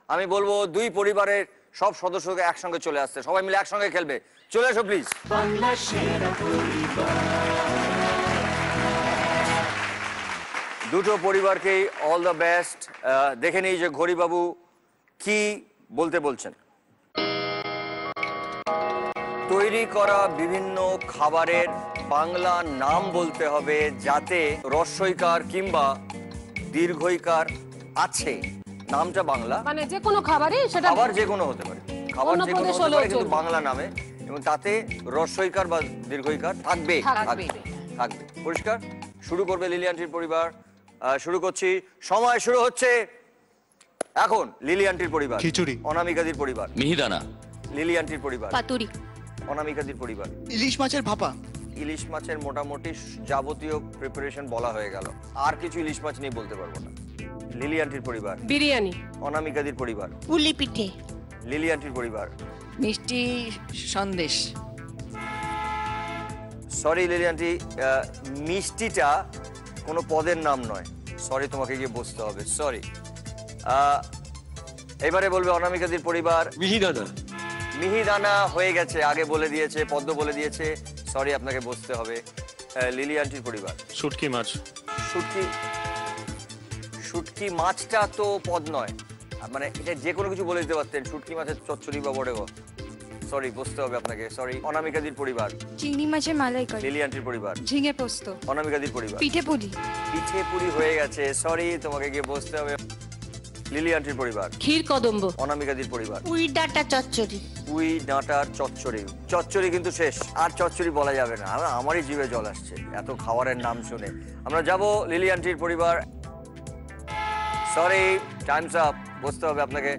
আমি বলবো দুই পরিবারের সব সদস্যকে একসঙ্গে চলে আসতে, সবাই মিলে একসঙ্গে খেলবে। চলে এসো প্লিজ। দুটো পরিবারকেই অল দ্য বেস্ট। দেখে নিই যে ঘড়িবাবু কি বলতে বলছেন। তৈরি করা বিভিন্ন খাবারের বাংলা নাম বলতে হবে যাতে রস্বইকার কিংবা দীর্ঘইকার আছে। নামটা বাংলা, মানে যে কোনো খাবারই সেটা খাবার যে কোনো হতে পারে, খাবার যে কোনো হতে পারে কিন্তু বাংলা নামে, এবং তাতে রস্বইকার বা দীর্ঘইকার থাকবে। থাকবে পরিষ্কার। শুরু করবে লিলি আন্টির পরিবার। শুরু করছি, সময় শুরু হচ্ছে এখন। লিলি আন্টির পরিবার খিচুড়ি, অনামিকাদির পরিবার মিহিদানা, লিলি আন্টির পরিবার পাতুরি, অনামিকাদির পরিবার ইলিশ মাছের ভাপা। ইলিশ মাছের মোটামুটি যাবতীয় প্রিপারেশন বলা হয়ে গেল, আর কিছু ইলিশ মাছ নিয়ে বলতে পারবো না। লিলি আন্টির পরিবার। বিরিয়ানি। অনামিকাদির পরিবার। পুলি পিঠে। লিলি আন্টির পরিবার। মিষ্টি সন্দেশ। সরি লিলি আন্টি, মিষ্টিটা কোনো পদের নাম নয়। সরি, তোমাকে গিয়ে বসতে হবে। সরি। এবারে বলবে অনামিকাদির পরিবার। মিহিদানা। মিহিদানা হয়ে গেছে, আগে বলে দিয়েছে, পদ্ম বলে দিয়েছে। সরি, আপনাকে বসতে হবে। লিলি আন্টির পরিবার। শুটকি মাছ। শুটকি মাছটা তো পদ নয়, মানে এটা যে কোনো কিছু বলে দিতে পারতেন, শুটকি মাছের চচ্চড়ি বা বড়ে। সরি, বসতে হবে আপনাকে। সরি। অনামিকাদির পরিবার। চিংড়ি মাছের মালাইকারি। লিলি আন্টির পরিবার। ঝিঙে পোস্ত। অনামিকাদির পরিবার। পিঠে পুলি। পিঠে পুরি হয়ে গেছে। সরি, তোমাকে গিয়ে বসতে হবে। লিলি আন্টির পরিবার। ক্ষীর কদম্ব। অনামিকাদির পরিবার। পুঁই ডাঁটা চচ্চড়ি। পুঁই ডাঁটার চচ্চড়ি। চচ্চড়ি কিন্তু শেষ, আর চচ্চড়ি বলা যাবে না। আমারই জিভে জল আসছে এত খাবারের নাম শুনে। আমরা যাব লিলি আন্টির পরিবার। সরি, টাইমস আপ, বসতে হবে আপনাকে।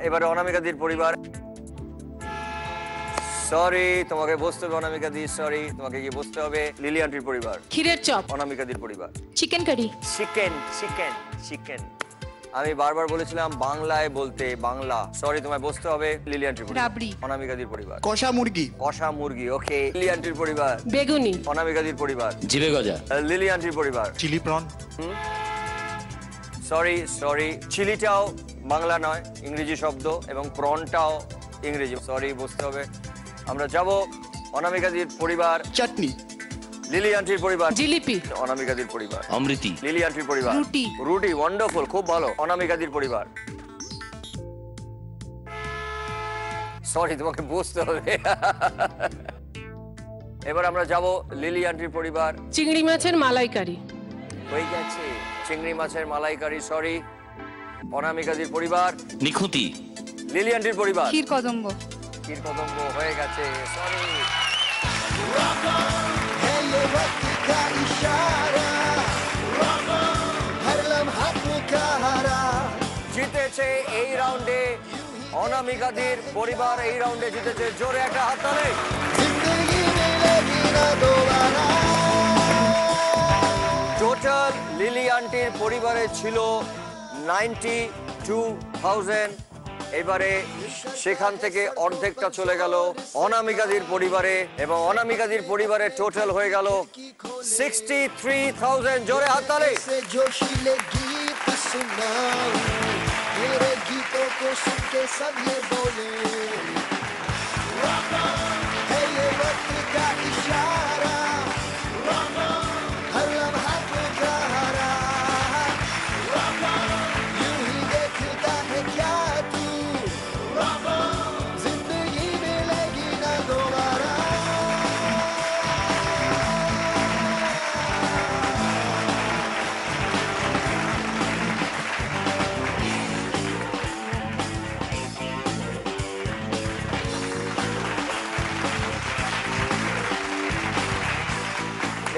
এবারে অনামিকাদির পরিবার। সরি, তোমাকে বসতে হবে অনামিকাদি। সরি, তোমাকে গিয়ে বসতে হবে। লিলি আন্টির পরিবার। ক্ষীরের চপ। অনামিকাদির পরিবার। Chicken curry. Chicken chicken chicken. আমি বারবার বলেছিলাম বাংলায় বলতে, বাংলা। সরি, তোমায় বসতে হবে। লিলি আন্টির পরিবার। রাবড়ি। অনামিকাদির পরিবার। কষা মুরগি। কষা মুরগি। ওকে। লিলি আন্টির পরিবার। বেগুনি। অনামিকাদির পরিবার। জিভে গজা। লিলি আন্টির পরিবার। Chilli prawn. সরি সরি, চিলিটাও বাংলা নয়, ইংরেজি শব্দ, এবং প্রনটাও ইংরেজি। সরি, বসতে হবে। আমরা যাব অনামিকাদির পরিবার। চাটনি। লিলি আন্টির পরিবার। জিলিপি। অনামিকাদির পরিবার। অমৃতি। লিলি আন্টির পরিবার। রুটি। রুটি, ওয়ান্ডারফুল, খুব ভালো। অনামিকাদির পরিবার। সরি, তোমাকে বসতে হবে। এবার আমরা যাব লিলি আন্টির পরিবার। চিংড়ি মাছের মালাইকারি। হয়ে গেছে, চিংড়ি মাছের মালাইকারি। সরি। অনামিকাদির পরিবার। নিখুঁতি। লিলি আন্টির পরিবার। ক্ষীর কদম্ব। ক্ষীর কদম্ব হয়ে গেছে। সরি। জিতেছে এই রাউন্ডে অনামিকাদির পরিবার। এই রাউন্ডে জিতেছে। জোরে একটা হাততালি। টোটাল লিলি আন্টির পরিবারে ছিল 92,000। এবারে সেখান থেকে অর্ধেকটা চলে গেল অনামিকাদির পরিবারে, এবং অনামিকাদির পরিবারে টোটাল হয়ে গেল 63,000। জোরে হাততালি।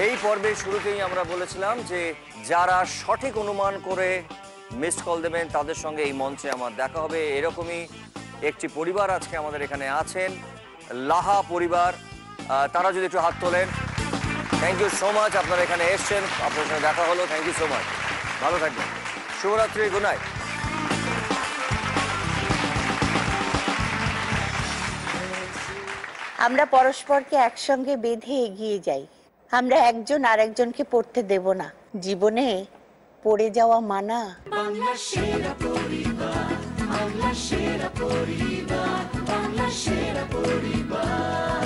এই পর্বের শুরুতেই আমরা বলেছিলাম যে যারা সঠিক অনুমান করে মিসড কল দেবেন তাদের সঙ্গে এই মঞ্চে আমার দেখা হবে। এরকমই একটি পরিবার আজকে আমাদের এখানে আছেন, লাহা পরিবার। তারা যদি একটু হাত তোলেন। থ্যাংক ইউ সো মাচ, আপনারা এখানে এসছেন, আপনার সঙ্গে দেখা হলো। থ্যাংক ইউ সো মাচ, ভালো থাকবেন। শুভরাত্রি, গুড নাইট। আমরা পরস্পরকে একসঙ্গে বেঁধে এগিয়ে যাই। আমরা একজন আরেকজনকে পড়তে দেব না। জীবনে পড়ে যাওয়া মানা। বাংলা সেরা পরিবার, বাংলা সেরা পরিবার, বাংলা সেরা পরিবার।